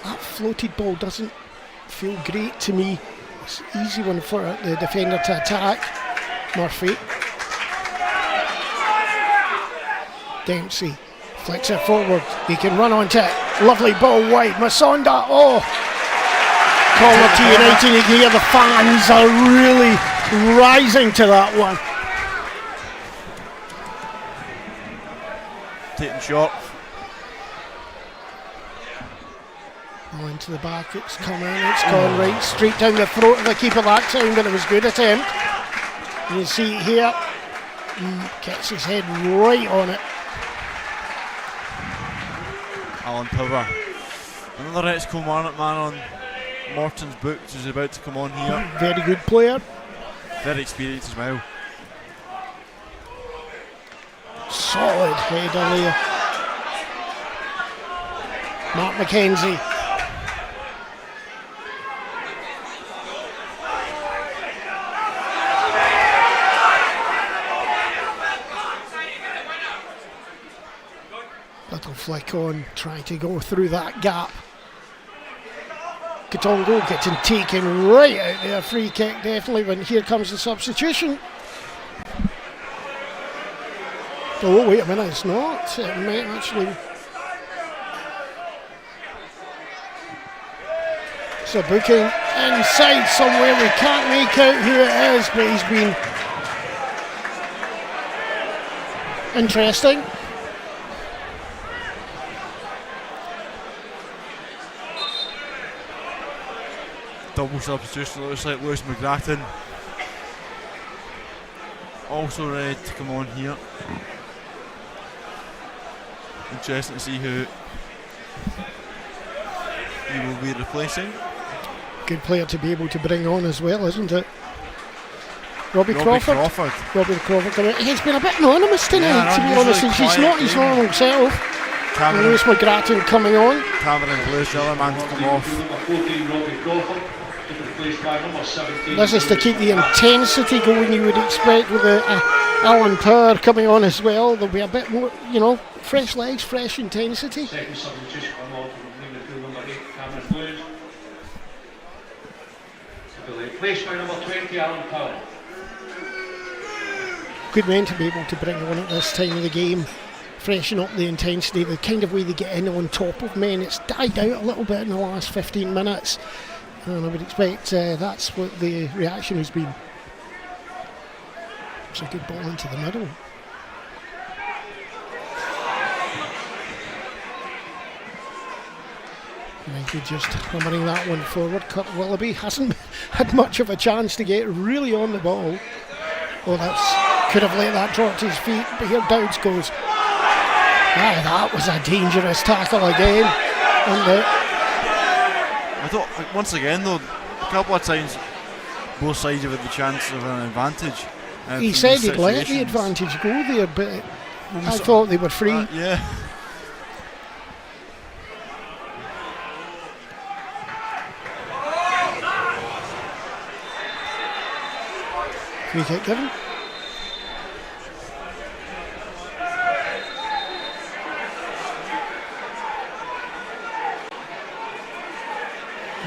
That floated ball doesn't feel great to me. It's an easy one for the defender to attack. Murphy. Dempsey flicks it forward. He can run onto it. Lovely ball wide. Masonda. Oh! Quality United. You can hear the fans are really rising to that one. Taking shot. Oh, into the back. It's coming. It's gone right straight down the throat of the keeper that time, but it was a good attempt. You see it here. Gets his head right on it. Alan Power. Another ex-Kilmarnock man on Morton's books is about to come on here. Very good player. Very experienced as well. Solid header there. Mark McKenzie. Little flick on, trying to go through that gap. Katongo getting taken right out there. Free kick definitely, but here comes the substitution. Oh, wait a minute, it's not. It might actually. So booking inside somewhere. We can't make out who it is, but he's been interesting. Double substitution, looks like Lewis McGrattan also ready to come on here. Interesting to see who he will be replacing. Good player to be able to bring on as well, isn't it? Robbie Crawford. Robbie Crawford coming. He's been a bit anonymous tonight, to be honest. He's not his normal self. Lewis McGrattan coming on. Cameron Blues, the other man to come off. This is to keep the intensity going, you would expect, with Alan Power coming on as well. There'll be a bit more, fresh legs, fresh intensity. Second substitution come on from midfield number 8, Cameron Blues. To be replaced by number 20, Alan Power. Good men to be able to bring on at this time of the game. freshen up the intensity, the kind of way they get in on top of men. It's died out a little bit in the last 15 minutes, and I would expect that's what the reaction has been. It's a good ball into the middle. United just hammering that one forward. Kurt Willoughby hasn't had much of a chance to get really on the ball. Oh, that's could have let that drop to his feet, but here Dowds goes. That was a dangerous tackle again. And I thought, once again though, a couple of times both sides have had the chance of an advantage. He said he'd let the advantage go there, but I thought they were free. Yeah. Free kick given.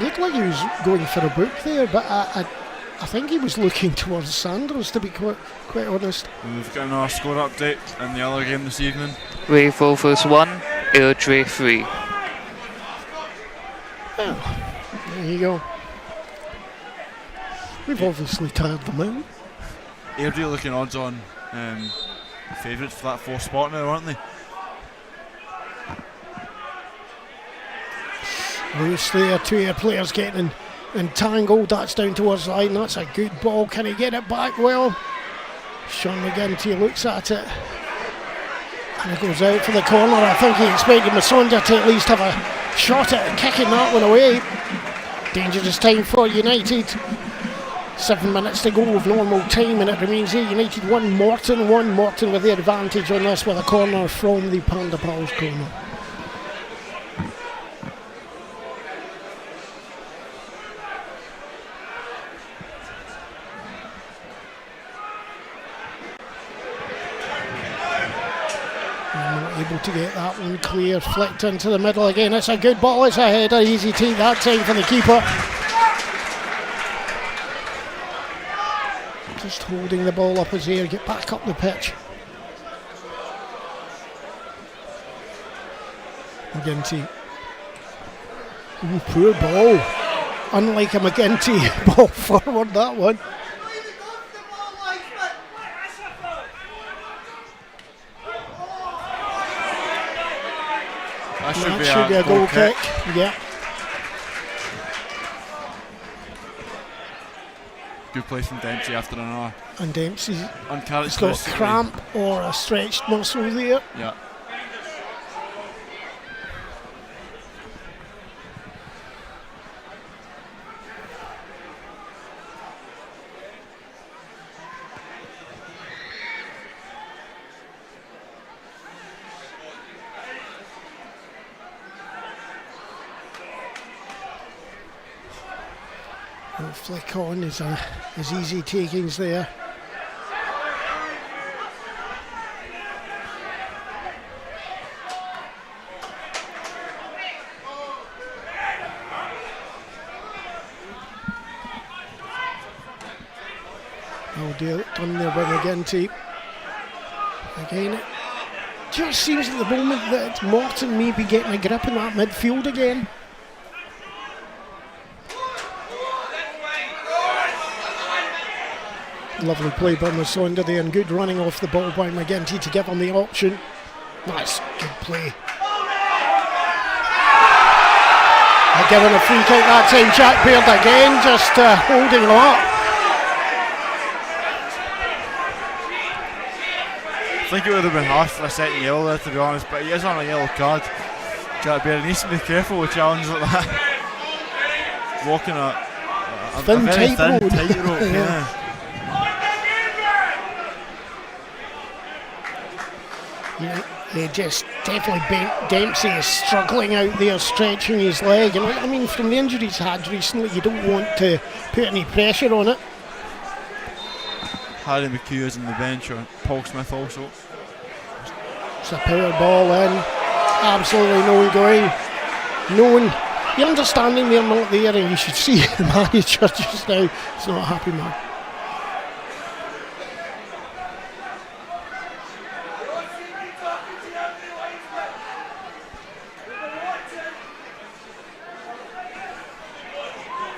Looked like he was going for a book there, but I think he was looking towards Sanders, to be quite honest. We've got another score update in the other game this evening. Wave Rovers 1, Airdrie 3. Well, there you go. We've obviously tired them out. Airdrie looking odds on favourites for that fourth spot now, aren't they? Loose there, two of the players getting entangled. That's down towards the line. That's a good ball. Can he get it back well? Sean McGinty looks at it and it goes out for the corner. I think he expected Masonda to at least have a shot at kicking that one away. Dangerous time for United. 7 minutes to go of normal time, and it remains here. United 1, Morton 1. Morton with the advantage on this with a corner from the Panda Pals corner. Able to get that one clear, flicked into the middle again. It's a good ball, it's a header, easy take that time for the keeper. Just holding the ball up as they get back up the pitch. McGinty. Ooh, poor ball. Unlike a McGinty ball forward, that one. That should be a goal kick. Yeah. Good play from Dempsey after an hour. And Dempsey's got cramp or a stretched muscle there. Yeah. Flick on is easy takings there. Done there by McGinty. Again, it just seems at the moment that Morton may be getting a grip in that midfield again. Lovely play by Masonda there, and good running off the ball by McGinty to give him the option. Nice, good play. Given a free kick that time, Jack Baird again, just holding him up. I think it would have been harsh for a second yellow there, to be honest, but he is on a yellow card. Jack Baird needs to be careful with challenges like that. Walking a thin, very tight road. Tight rope. Yeah. Yeah, just definitely Dempsey is struggling out there, stretching his leg. And I mean, from the injuries he's had recently, you don't want to put any pressure on it. Harry McHugh is on the bench, or Paul Smith also. It's a power ball in. Absolutely no going. No one. The understanding they're not there, and you should see the manager just now. He's not a happy man.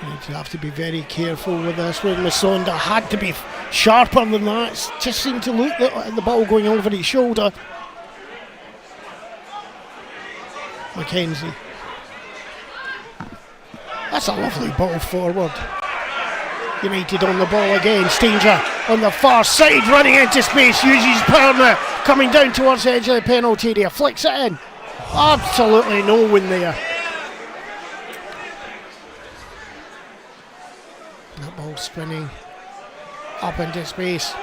You have to be very careful with this one. Masonda had to be sharper than that. It just seemed to look like the ball going over his shoulder. Mackenzie. That's a lovely ball forward. United on the ball again. Stanger on the far side, running into space, uses Perner, coming down towards the edge of the penalty area, flicks it in. Absolutely no one there. That ball spinning up into space.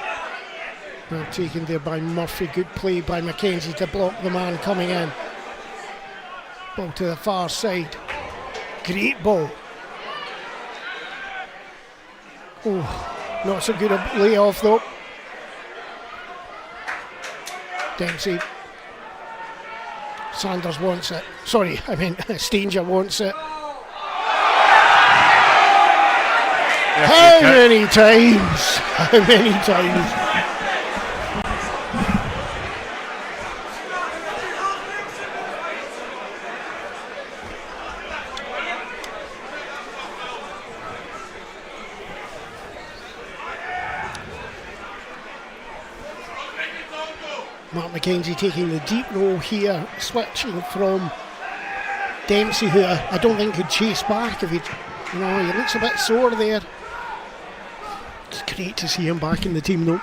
Well taken there by Murphy. Good play by Mackenzie to block the man coming in. Ball to the far side. Great ball. Oh, not so good a layoff though. Dempsey. Sanders wants it. Sorry, I mean Stanger wants it. How many times? How many times? Mark Mackenzie taking the deep roll here, switching from Dempsey, who I don't think could chase back if he looks a bit sore there. It's great to see him back in the team though.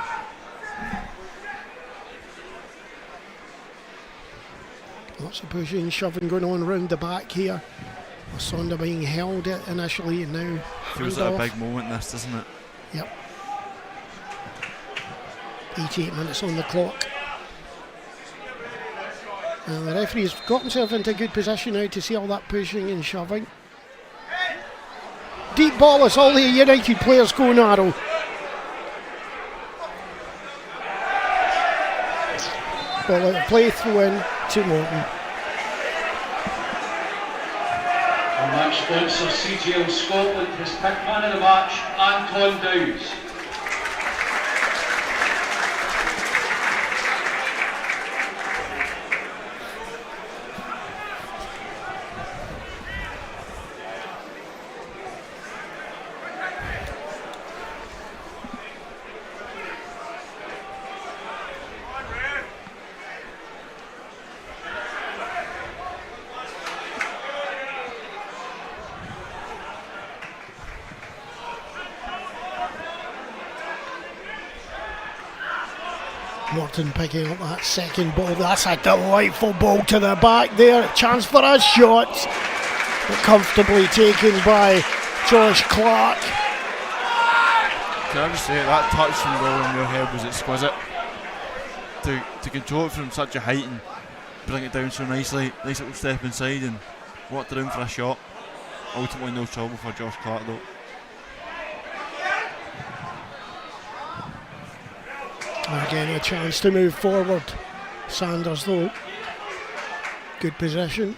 Lots of pushing, shoving going on round the back here. Masonda being held it initially and now feels like a big moment this, doesn't it? Yep. 88 minutes on the clock. And the referee's got himself into a good position now to see all that pushing and shoving. Deep ball as all the United players go narrow. Ball out of play, throw in to Morton. Our match sponsor CGL Scotland has picked man of the match, Anton Dowes. Morton picking up that second ball. That's a delightful ball to the back there. Chance for a shot. But comfortably taken by Josh Clark. Can I just say that touch from goal in your head was exquisite. To control it from such a height and bring it down so nicely. Nice little step inside and walked around for a shot. Ultimately no trouble for Josh Clark though. Again, a chance to move forward. Sanders, though, good position.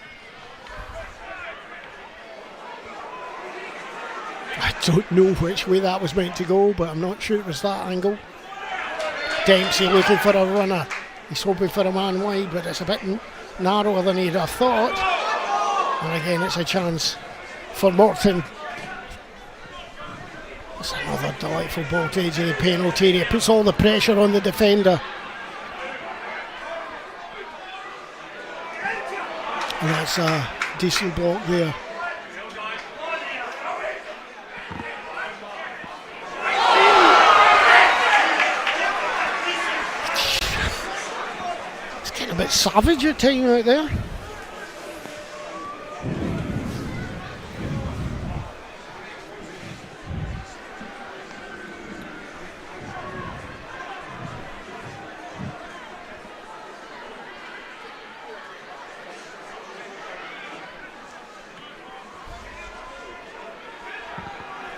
I don't know which way that was meant to go, but I'm not sure it was that angle. Dempsey looking for a runner. He's hoping for a man wide, but it's a bit narrower than he'd have thought. And again, it's a chance for Morton. It's another delightful ball to edge of the penalty area. Puts all the pressure on the defender. And that's a decent block there. It's getting a bit savage at times out there.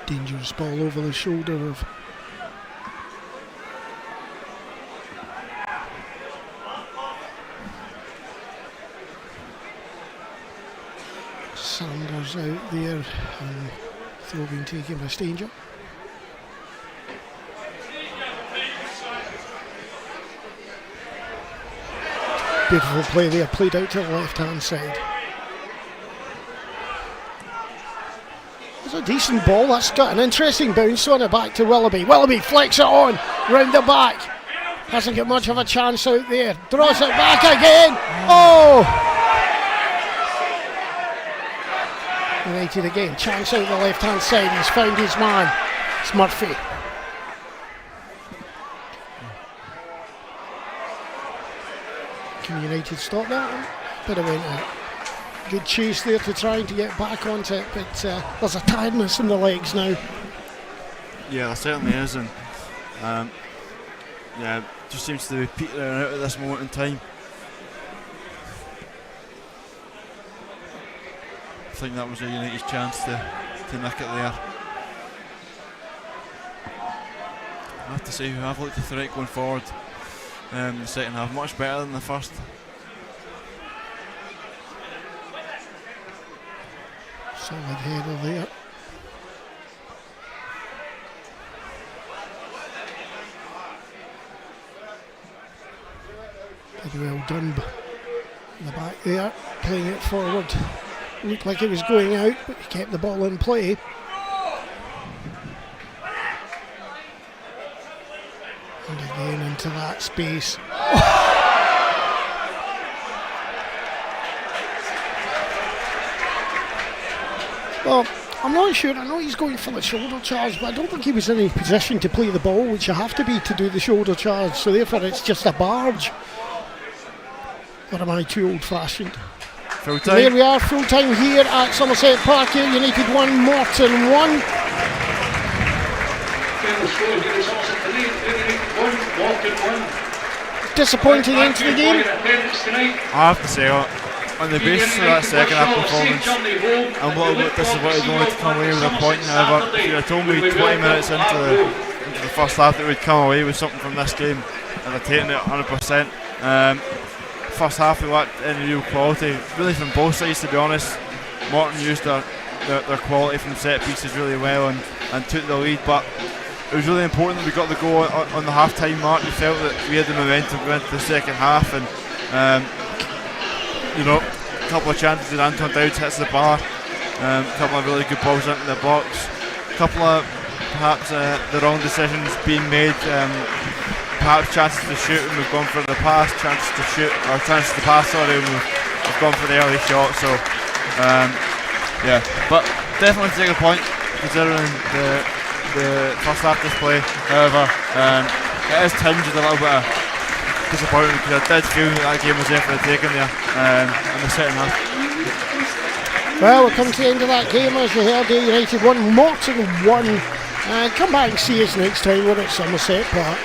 Dangerous ball over the shoulder of Sanders out there, and throw being taken by Stanger. Beautiful play there, played out to the left hand side. It's a decent ball. That's got an interesting bounce on it, back to Willoughby. Willoughby flicks it on round the back. Hasn't got much of a chance out there. Draws it back again. Oh! United again. Chance out the left hand side. He's found his man. It's Murphy. Can United stop that? Bit of a good chase there to trying to get back onto it, but there's a tiredness in the legs now. Yeah, there certainly is, and yeah, just seems to be petering out at this moment in time. I think that was a United's chance to nick it there. I have to say, who have looked a threat going forward in the second half, much better than the first. Solid header there. Very well done in the back there, playing it forward. Looked like it was going out, but he kept the ball in play. And again into that space. Well, I'm not sure. I know he's going for the shoulder charge, but I don't think he was in any position to play the ball, which you have to be to do the shoulder charge. So therefore, it's just a barge. Or am I too old-fashioned? Full time. There we are, full time here at Somerset Park. Here, United 1, Morton 1. Disappointing end to the game. I have to say, on the basis of that second half performance, I'm a little bit disappointed only to come away with a point. However, if you had told me 20 minutes into the first half that we'd come away with something from this game, and I'd taken it 100%. First half we lacked any real quality, really from both sides, to be honest. Morton used their quality from set pieces really well and took the lead, but it was really important that we got the goal on the half-time mark. We felt that we had the momentum going into the second half, and you know, a couple of chances that Anton Dowd hits the bar, a couple of really good balls into the box, a couple of perhaps the wrong decisions being made, perhaps chances to shoot and we've gone for the pass, chances to pass and we've gone for the early shot. So yeah, but definitely take a point considering the first half display. However, it is tinged with a little bit of disappointment because I did feel that game was there for the taking there in the second half. Well, we'll come to the end of that game. As you heard, United 1, Morton 1. Come back and see us next time. We're at Somerset Park.